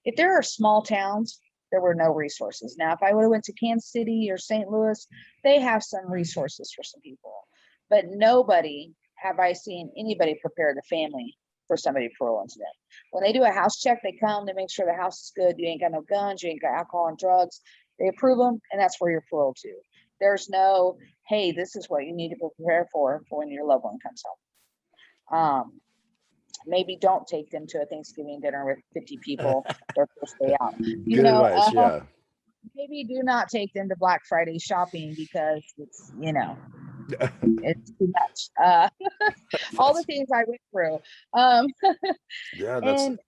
If there are small towns, there were no resources. Now, if I would have went to Kansas City or St. Louis, they have some resources for some people, but nobody have I seen anybody prepare the family for somebody to parole into them. When they do a house check, they come to make sure the house is good. You ain't got no guns, you ain't got alcohol and drugs. They approve them, and that's where you're paroled to. There's no, hey, this is what you need to prepare for when your loved one comes home. Maybe don't take them to a Thanksgiving dinner with 50 people their first day out. Good advice, yeah. Maybe do not take them to Black Friday shopping because it's, it's too much. All the things I went through. Yeah,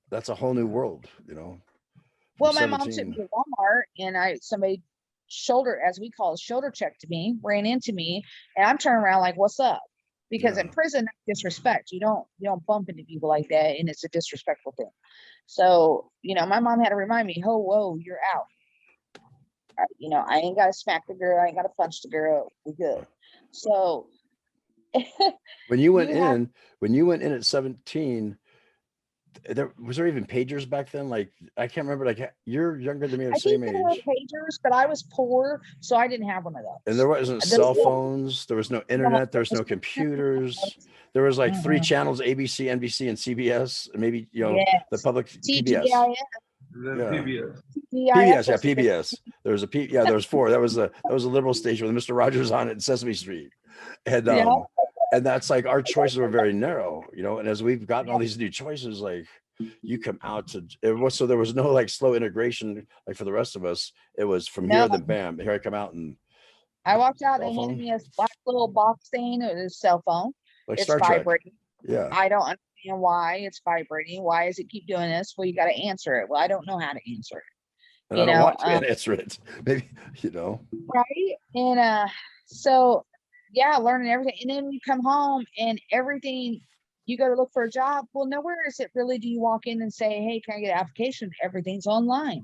that's a whole new world, Well, my mom took me to Walmart, and somebody as we call it, shoulder checked me, ran into me, and I'm turning around like, what's up? Because in prison, disrespect. You don't bump into people like that, and it's a disrespectful thing. So, my mom had to remind me, whoa, you're out. I ain't got to smack the girl. I ain't got to punch the girl. We good. So when you went in at 17, was there even pagers back then? Like, I can't remember. Like, you're younger than me, or same age. There were pagers, but I was poor, so I didn't have one of those. And there wasn't cell phones. There was no internet. There was no computers. There was like 3 channels: ABC, NBC, and CBS. And maybe the public PBS. And then Yeah. PBS. PBS, yeah, PBS. There was there was 4. That was a liberal station with Mr. Rogers on it in Sesame Street. And Yeah. and that's like our choices were very narrow, and as we've gotten all these new choices, like you come out to so there was no like slow integration like for the rest of us. It was from No. here, then bam, here I come out and I walked out, cell they phone? handed me a black little box thing. It was a cell phone. like It's Star Trek. vibrating. Yeah. I don't understand why it's vibrating. Why does it keep doing this? Well, you got to answer it. Well, I don't know how to answer it. And You I don't know, want to answer it. Maybe, right? And so yeah, learning everything. And then you come home and everything, you go to look for a job. Well, nowhere is it really. Do you walk in and say, hey, can I get an application? Everything's online.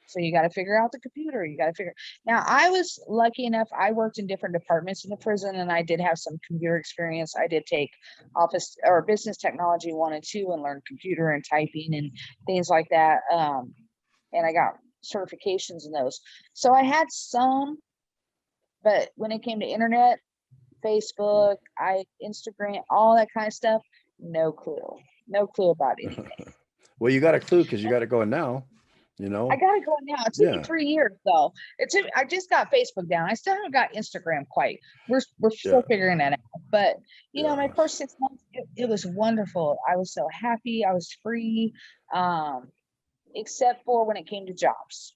So you got to figure out the computer. You got to figure. Now, I was lucky enough. I worked in different departments in the prison, and I did have some computer experience. I did take office or business technology 1 and 2 and learn computer and typing and things like that. And I got certifications in those. So I had some, but when it came to internet, Facebook, Instagram, all that kind of stuff, no clue about anything. Well, you got a clue because you got it going now. I got it going now. It took me 3 years though. I just got Facebook down. I still haven't got Instagram quite. We're still figuring that out. But my first 6 months, it was wonderful. I was so happy. I was free, except for when it came to jobs.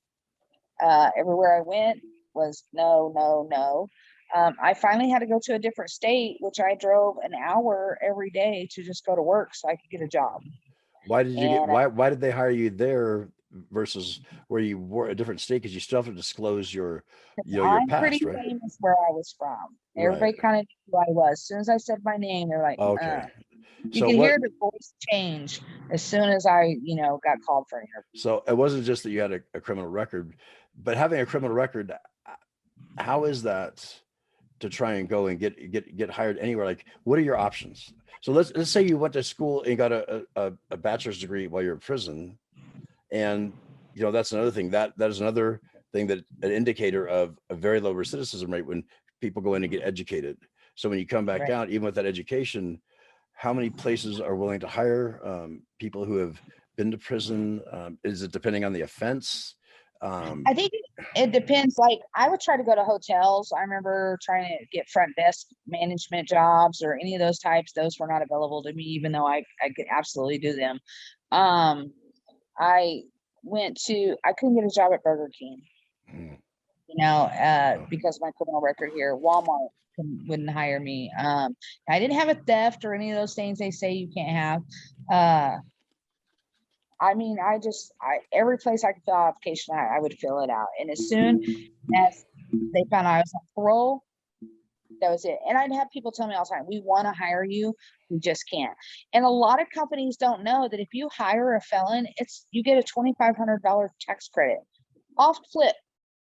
Everywhere I went was no. I finally had to go to a different state, which I drove an hour every day to just go to work so I could get a job. Why did you why did they hire you there versus where you were a different state? Because you still have to disclose your I'm past, pretty right? famous where I was from. Everybody kind of knew who I was. As soon as I said my name, they're like, okay. You can hear the voice change as soon as I, got called for an interview. So it wasn't just that you had a criminal record, but having a criminal record, how is that to try and go and get hired anywhere? Like, what are your options? So let's say you went to school and got a bachelor's degree while you're in prison, and that's another thing that is another thing that an indicator of a very low recidivism rate when people go in and get educated. So when you come back out, even with that education, how many places are willing to hire people who have been to prison? Is it depending on the offense? I think it depends. Like, I would try to go to hotels. I remember trying to get front desk management jobs or any of those types. Those were not available to me, even though I could absolutely do them. I couldn't get a job at Burger King, because of my criminal record here. Walmart wouldn't hire me. I didn't have a theft or any of those things they say you can't have. Every place I could fill out an application, I would fill it out. And as soon as they found out I was on parole, that was it. And I'd have people tell me all the time, we want to hire you, we just can't. And a lot of companies don't know that if you hire a felon, you get a $2,500 tax credit off flip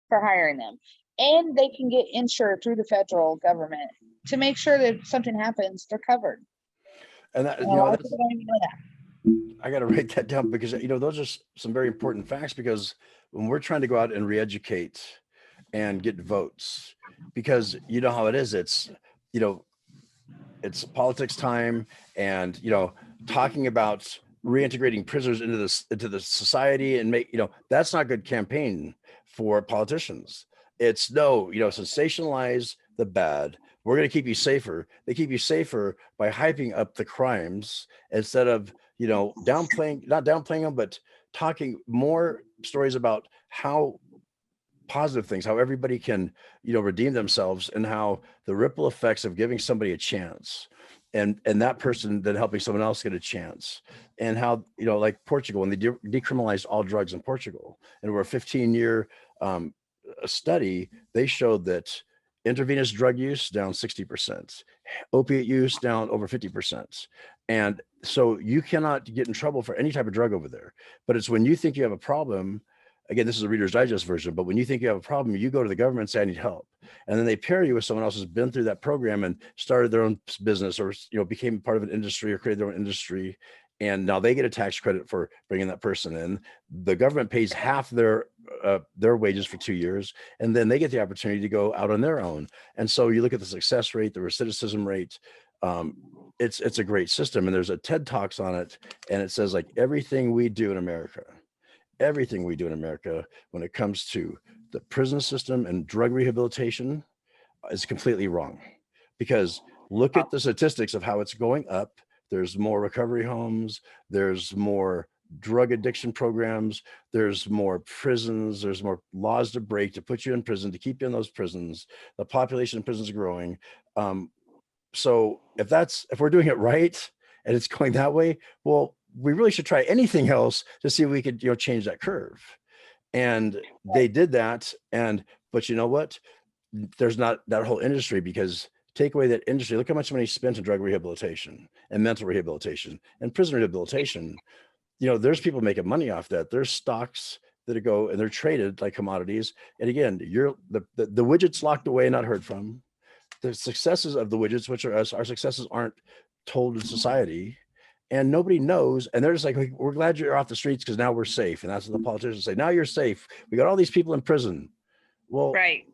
for hiring them. And they can get insured through the federal government to make sure that if something happens, they're covered. And that, a lot of people don't even know that. I got to write that down because, those are some very important facts, because when we're trying to go out and re-educate and get votes, because you know how it is, it's politics time, and, talking about reintegrating prisoners into the society and that's not good campaign for politicians. It's sensationalize the bad. We're going to keep you safer. They keep you safer by hyping up the crimes instead of, not downplaying them, but talking more stories about how positive things, how everybody can, redeem themselves, and how the ripple effects of giving somebody a chance and that person then helping someone else get a chance. And how, like Portugal, when they decriminalized all drugs in Portugal, and over a 15-year study, they showed that intravenous drug use down 60%, opiate use down over 50%. And so you cannot get in trouble for any type of drug over there. But it's when you think you have a problem, again, this is a Reader's Digest version, but when you think you have a problem, you go to the government and say, I need help. And then they pair you with someone else who's been through that program and started their own business, or, became part of an industry or created their own industry. And now they get a tax credit for bringing that person in. The government pays half their wages for 2 years, and then they get the opportunity to go out on their own. And so you look at the success rate, the recidivism rate. It's a great system. And there's a TED Talks on it, and it says, like, everything we do in America, everything we do in America when it comes to the prison system and drug rehabilitation is completely wrong. Because look at the statistics of how it's going up. There's more recovery homes, there's more drug addiction programs, there's more prisons, there's more laws to break to put you in prison, to keep you in those prisons. The population in prisons is growing. So if we're doing it right and it's going that way, well, we really should try anything else to see if we could, change that curve. And they did that. But you know what? There's not that whole industry, because take away that industry, look how much money is spent in drug rehabilitation and mental rehabilitation and prison rehabilitation. There's people making money off that. There's stocks that go and they're traded like commodities. And again, the widgets locked away, not heard from. The successes of the widgets, which are us, our successes aren't told in society, and nobody knows. And they're just like, we're glad you're off the streets because now we're safe. And that's what the politicians say. Now you're safe. We got all these people in prison. Well, Right.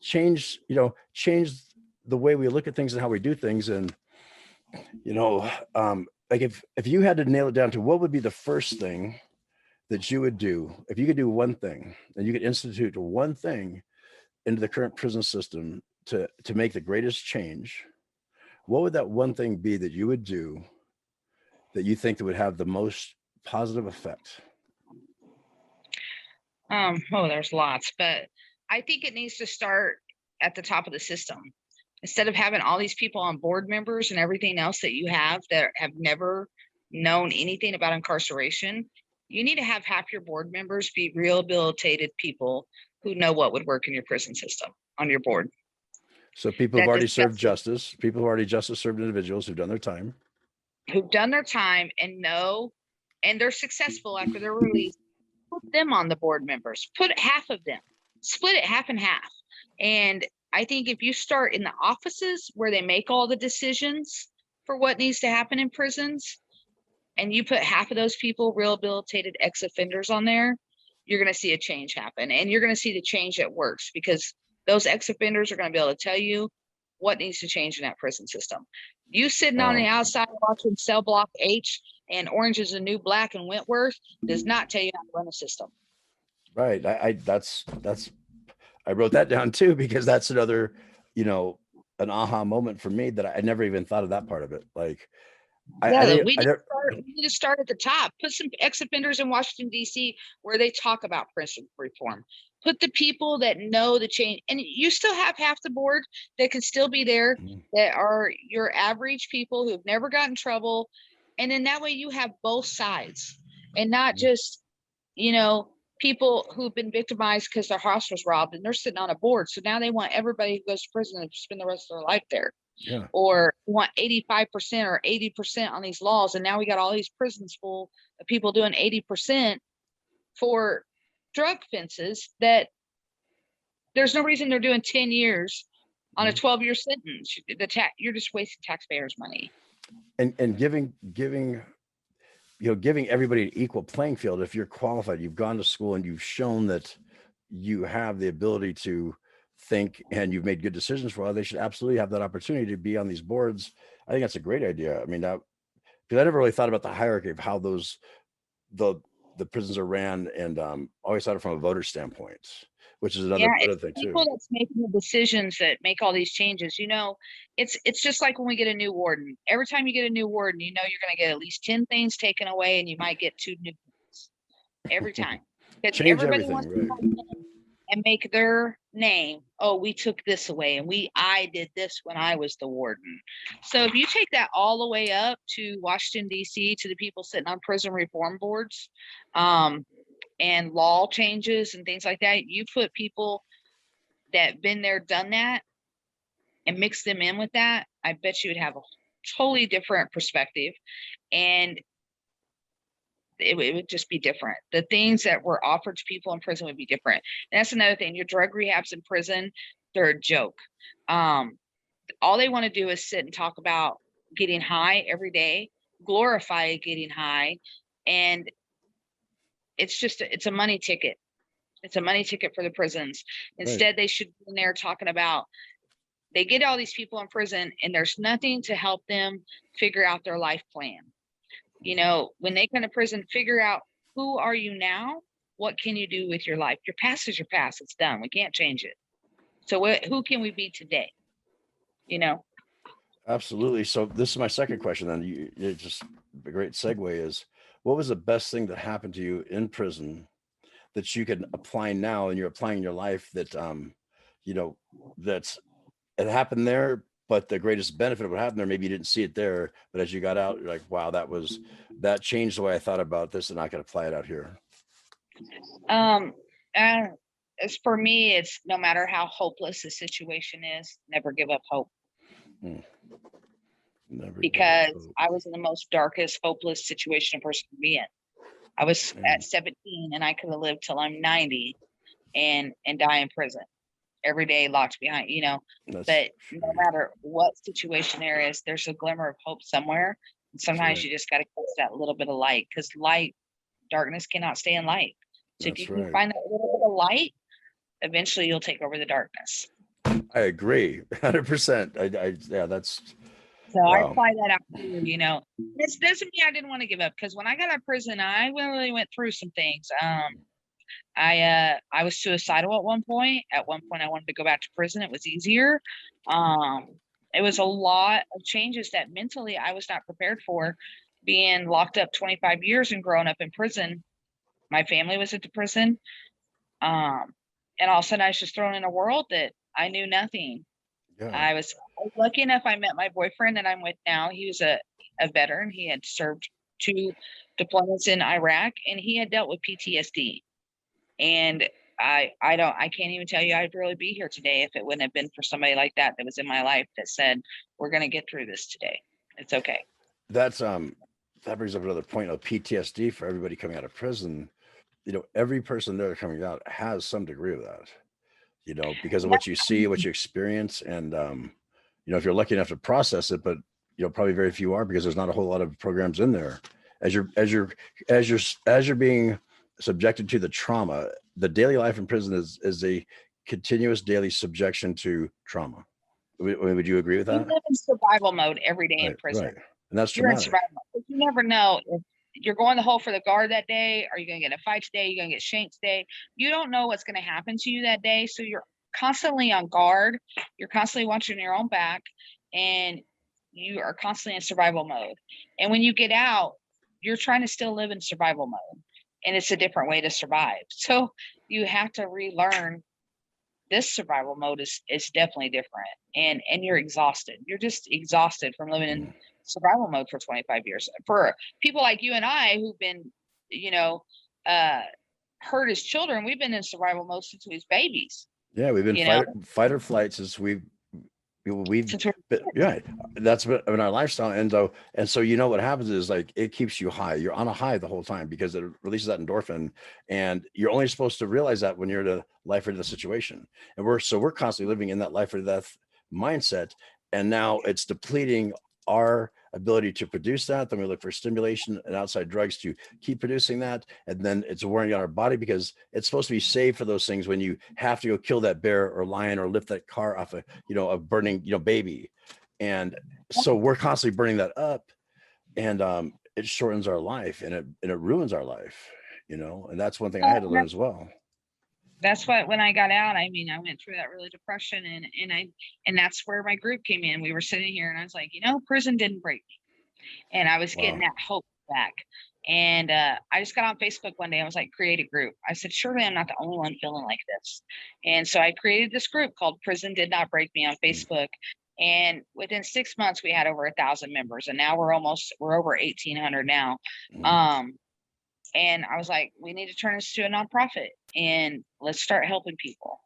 change the way we look at things and how we do things. And, like if you had to nail it down to what would be the first thing that you would do, if you could do one thing and you could institute one thing into the current prison system to make the greatest change, what would that one thing be that you would do that you think that would have the most positive effect? There's lots, but I think it needs to start at the top of the system. Instead of having all these people on board members and everything else that you have that have never known anything about incarceration, you need to have half your board members be rehabilitated people who know what would work in your prison system on your board. So people who've already served justice, people who already justice served individuals who've done their time. Who've done their time and know, and they're successful after they're released. Put them on the board members, put half of them, split it half and half. And I think if you start in the offices where they make all the decisions for what needs to happen in prisons, and you put half of those people, rehabilitated ex-offenders, on there, you're going to see a change happen. And you're going to see the change that works, because those ex-offenders are going to be able to tell you what needs to change in that prison system. You sitting on the outside watching Cell Block H and Orange is the New Black and Wentworth does not tell you how to run a system. Right. I wrote that down too, because that's another, an aha moment for me that I never even thought of that part of it. Like, we need to start at the top. Put some ex-offenders in Washington, D.C. where they talk about prison reform. Put the people that know the change, and you still have half the board that can still be there, that are your average people who've never gotten in trouble. And then that way you have both sides, and not just, people who've been victimized because their house was robbed and they're sitting on a board. So now they want everybody who goes to prison to spend the rest of their life there. Yeah. Or want 85% or 80% on these laws. And now we got all these prisons full of people doing 80% for drug offenses that there's no reason they're doing 10 years on a 12-year sentence. You're just wasting taxpayers' money. And giving everybody an equal playing field. If you're qualified, you've gone to school and you've shown that you have the ability to think and you've made good decisions for a while, they should absolutely have that opportunity to be on these boards. I think that's a great idea. I mean, because I never really thought about the hierarchy of how the prisons are ran, and always thought it from a voter standpoint, which is another thing too. People that's making the decisions that make all these changes, it's just like when we get a new warden. Every time you get a new warden, you're going to get at least 10 things taken away, and you might get 2 new things every time. Change everything, wants to come in and make their name. Oh, we took this away, and I did this when I was the warden. So if you take that all the way up to Washington, D.C., to the people sitting on prison reform boards, and law changes and things like that, you put people that been there, done that, and mix them in with that, I bet you would have a totally different perspective, and it would just be different. The things that were offered to people in prison would be different. And that's another thing. Your drug rehabs in prison, they're a joke. All they want to do is sit and talk about getting high every day, glorify getting high, and it's a money ticket. It's a money ticket for the prisons. Instead, They should be in there talking about, they get all these people in prison and there's nothing to help them figure out their life plan. When they come to prison, figure out, who are you now what can you do with your life? Your past is your past. It's done. We can't change it. So who can we be today? You know? Absolutely. So this is my second question. Then it's just a great segue is, what was the best thing that happened to you in prison that you can apply now, and you're applying in your life that, you know, that's it happened there, but the greatest benefit of what happened there, maybe you didn't see it there, but as you got out, you're like, wow, that changed the way I thought about this, and I can apply it out here. Um, uh, as for me, it's no matter how hopeless the situation is, never give up hope. Hmm. Never give up Because hope. I was in the most darkest, hopeless situation a person can be in. I was at 17 and I could have lived till I'm 90 and die in prison every day, locked behind, you know. But no matter what situation there is, there's a glimmer of hope somewhere. And sometimes you just got to catch that little bit of light, because darkness cannot stay in light. So if you can find that little bit of light, eventually you'll take over the darkness. I agree 100%. Yeah, that's so wow. I apply that out here, you know. This doesn't mean I didn't want to give up, because when I got out of prison, I really went through some things. I was suicidal at one point. At one point I wanted to go back to prison. It was easier. It was a lot of changes that mentally I was not prepared for, being locked up 25 years and growing up in prison. My family was at the prison. And all of a sudden I was just thrown in a world that I knew nothing. Yeah. I was lucky enough, I met my boyfriend that I'm with now. He was a veteran. He had served 2 deployments in Iraq, and he had dealt with PTSD. And I can't even tell you I'd really be here today if it wouldn't have been for somebody like that was in my life that said, we're going to get through this today. It's okay. That's that brings up another point of PTSD for everybody coming out of prison. You know, every person there coming out has some degree of that, you know, because of what you see, what you experience. And, you know, if you're lucky enough to process it, but, you know, probably very few are, because there's not a whole lot of programs in there. As you're being subjected to the trauma, the daily life in prison is a continuous daily subjection to trauma. Would you agree with that? You live in survival mode every day in prison. Right. And that's traumatic. You're in survival mode. You never know if you're going the hole for the guard that day. Are you going to get a fight today? You're going to get shanked today. You don't know what's going to happen to you that day. So you're constantly on guard. You're constantly watching your own back, and you are constantly in survival mode. And when you get out, you're trying to still live in survival mode, and it's a different way to survive. So you have to relearn. This survival mode is definitely different, and you're exhausted. You're just exhausted from living in survival mode for 25 years. For people like you and I who've been, you know, hurt as children, we've been in survival mode since we was babies. Yeah, we've been fight or flight since we've yeah, that's been our lifestyle. And so you know what happens is, like, it keeps you high. You're on a high the whole time because it releases that endorphin, and you're only supposed to realize that when you're in a life or death situation. And we're constantly living in that life or death mindset, and now it's depleting our ability to produce that. Then we look for stimulation and outside drugs to keep producing that, and then it's wearing on our body because it's supposed to be saved for those things when you have to go kill that bear or lion or lift that car off a burning baby. And so we're constantly burning that up, and it shortens our life, and it ruins our life, and that's one thing I had to learn as well. That's what, when I got out, I mean, I went through that really depression, and that's where my group came in. We were sitting here and I was like, prison didn't break me. And I was getting that hope back. And I just got on Facebook one day. I was like, create a group. I said, surely I'm not the only one feeling like this. And so I created this group called Prison Did Not Break Me on Facebook. And within 6 months, we had over 1,000 members. And now we're over 1,800 now. And I was like, we need to turn this to a nonprofit and let's start helping people.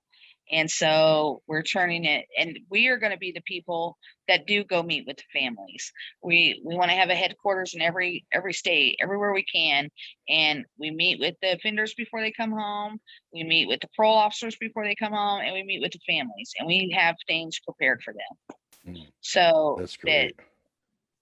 And so we're turning it, and we are going to be the people that do go meet with the families. We want to have a headquarters in every state, everywhere we can. And we meet with the offenders before they come home. We meet with the parole officers before they come home, and we meet with the families, and we have things prepared for them. So that's great.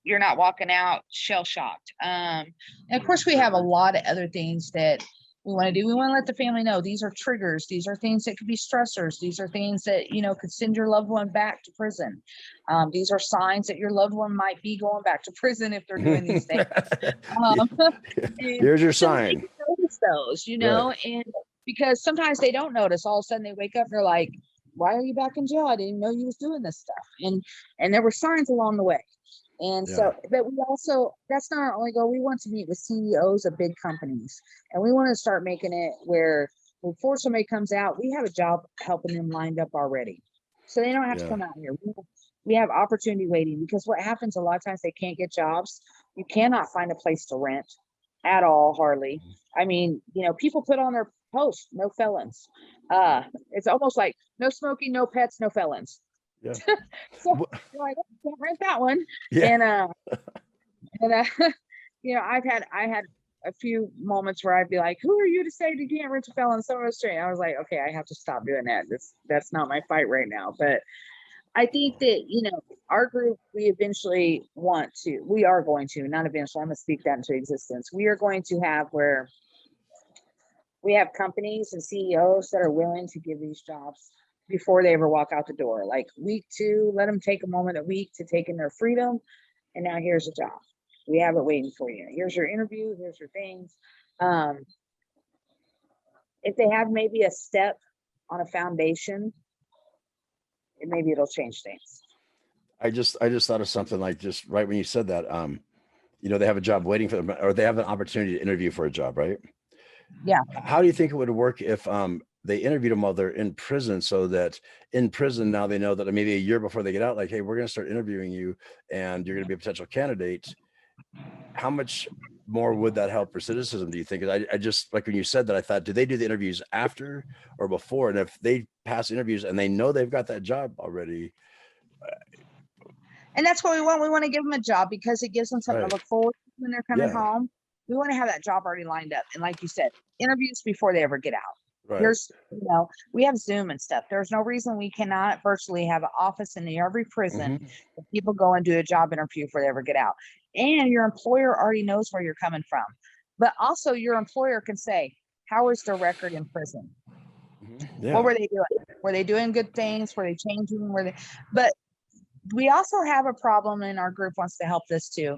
You're not walking out shell shocked. And of course, we have a lot of other things that we want to do. We want to let the family know these are triggers. These are things that could be stressors. These are things that, could send your loved one back to prison. These are signs that your loved one might be going back to prison if they're doing these things. Here's your sign. those, and because sometimes they don't notice. All of a sudden they wake up and they're like, why are you back in jail? I didn't know you was doing this stuff. And there were signs along the way. And so, but we also, that's not our only goal. We want to meet with CEOs of big companies, and we want to start making it where before somebody comes out, we have a job helping them lined up already. So they don't have to come out here. We have opportunity waiting, because what happens a lot of times, they can't get jobs. You cannot find a place to rent at all, hardly. I mean, people put on their post, no felons. It's almost like no smoking, no pets, no felons. Yeah. So you're like, can't rent that one. Yeah. And I had a few moments where I'd be like, who are you to say you can't rent a felon somewhere straight? I was like, okay, I have to stop doing that. That's not my fight right now. But I think that, our group, we are going to, not eventually, I'm going to speak that into existence. We are going to have where we have companies and CEOs that are willing to give these jobs before they ever walk out the door. Like week 2, let them take a moment a week to take in their freedom. And now here's a job. We have it waiting for you. Here's your interview. Here's your things. If they have maybe a step on a foundation, maybe it'll change things. I just thought of something like, just right when you said that, they have a job waiting for them, or they have an opportunity to interview for a job, right? Yeah. How do you think it would work if they interviewed them while they're in prison, so that in prison now they know that maybe a year before they get out, like, hey, we're going to start interviewing you and you're going to be a potential candidate? How much more would that help recidivism, do you think? I just, like when you said that, I thought, do they do the interviews after or before? And if they pass interviews and they know they've got that job already. And that's what we want. We want to give them a job because it gives them something to look forward to when they're coming home. We want to have that job already lined up. And like you said, interviews before they ever get out. Right. There's, we have Zoom and stuff. There's no reason we cannot virtually have an office in every prison that people go and do a job interview before they ever get out. And your employer already knows where you're coming from. But also your employer can say, how is their record in prison? Yeah. What were they doing? Were they doing good things? Were they changing? But we also have a problem, and our group wants to help this too.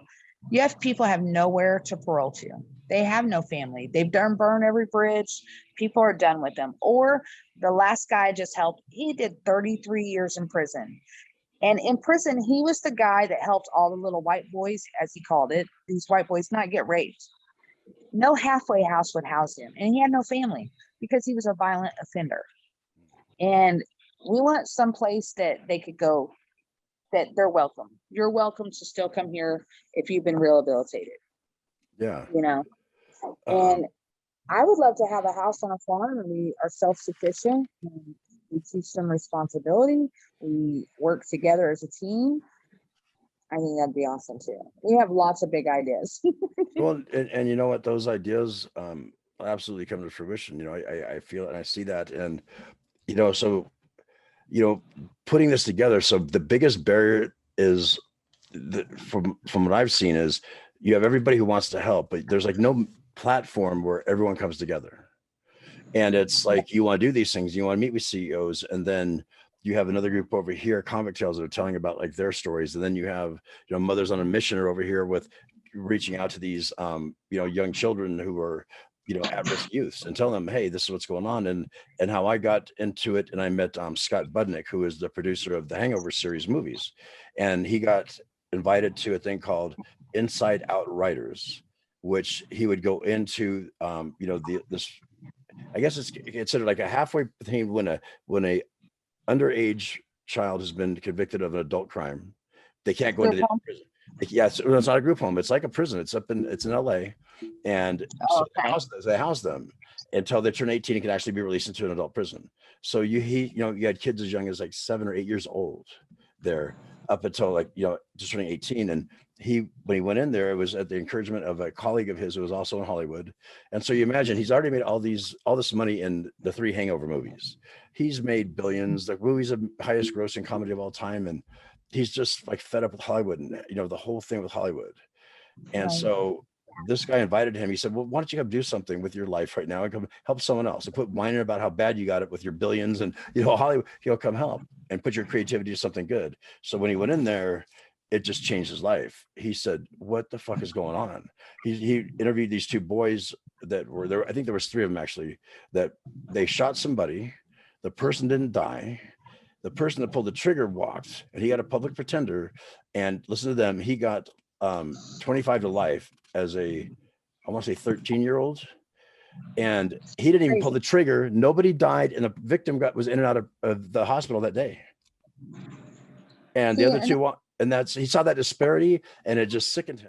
You have people have nowhere to parole to. They have no family. They've burned every bridge. People are done with them. Or the last guy I just helped, he did 33 years in prison. And in prison, he was the guy that helped all the little white boys, as he called it, these white boys not get raped. No halfway house would house him. And he had no family because he was a violent offender. And we want some place that they could go, that they're welcome. You're welcome to still come here if you've been rehabilitated. Yeah. And I would love to have a house on a farm, and we are self-sufficient. And we teach them responsibility. We work together as a team. I think that'd be awesome too. We have lots of big ideas. Well, and you know what? Those ideas absolutely come to fruition. I feel it and I see that. And, so, putting this together. So the biggest barrier is, from what I've seen, is you have everybody who wants to help, but there's like no platform where everyone comes together. And it's like, you want to do these things, you want to meet with CEOs, and then you have another group over here, Convict Tales, that are telling about like their stories. And then you have, Mothers on a Mission are over here with reaching out to these, young children who are, at-risk youths, and telling them, hey, this is what's going on. And how I got into it. And I met Scott Budnick, who is the producer of the Hangover series movies. And he got invited to a thing called Inside Out Writers, which he would go into, this, I guess it's considered like a halfway thing when a underage child has been convicted of an adult crime. They can't go into the prison. Yeah, it's not a group home. It's like a prison. It's in LA, and so they house them until they turn 18 and can actually be released into an adult prison. So you had kids as young as like 7 or 8 years old there, up until like, just turning 18. And when he went in there, it was at the encouragement of a colleague of his who was also in Hollywood. And so you imagine, he's already made all this money in the 3 Hangover movies. He's made billions. The movie's the highest grossing comedy of all time. And he's just like fed up with Hollywood and, the whole thing with Hollywood. And so this guy invited him. He said, well, why don't you come do something with your life right now and come help someone else, and quit whining about how bad you got it with your billions, and, Hollywood, come help and put your creativity to something good. So when he went in there, it just changed his life. He said, what the fuck is going on? He interviewed these two boys that were there. I think there was 3 of them actually, that they shot somebody. The person didn't die. The person that pulled the trigger walked, and he got a public pretender. And listen to them. He got 25 to life as I want to say 13-year-old. And he didn't even pull the trigger. Nobody died. And the victim was in and out of the hospital that day. And the other 2, and he saw that disparity, and it just sickened him.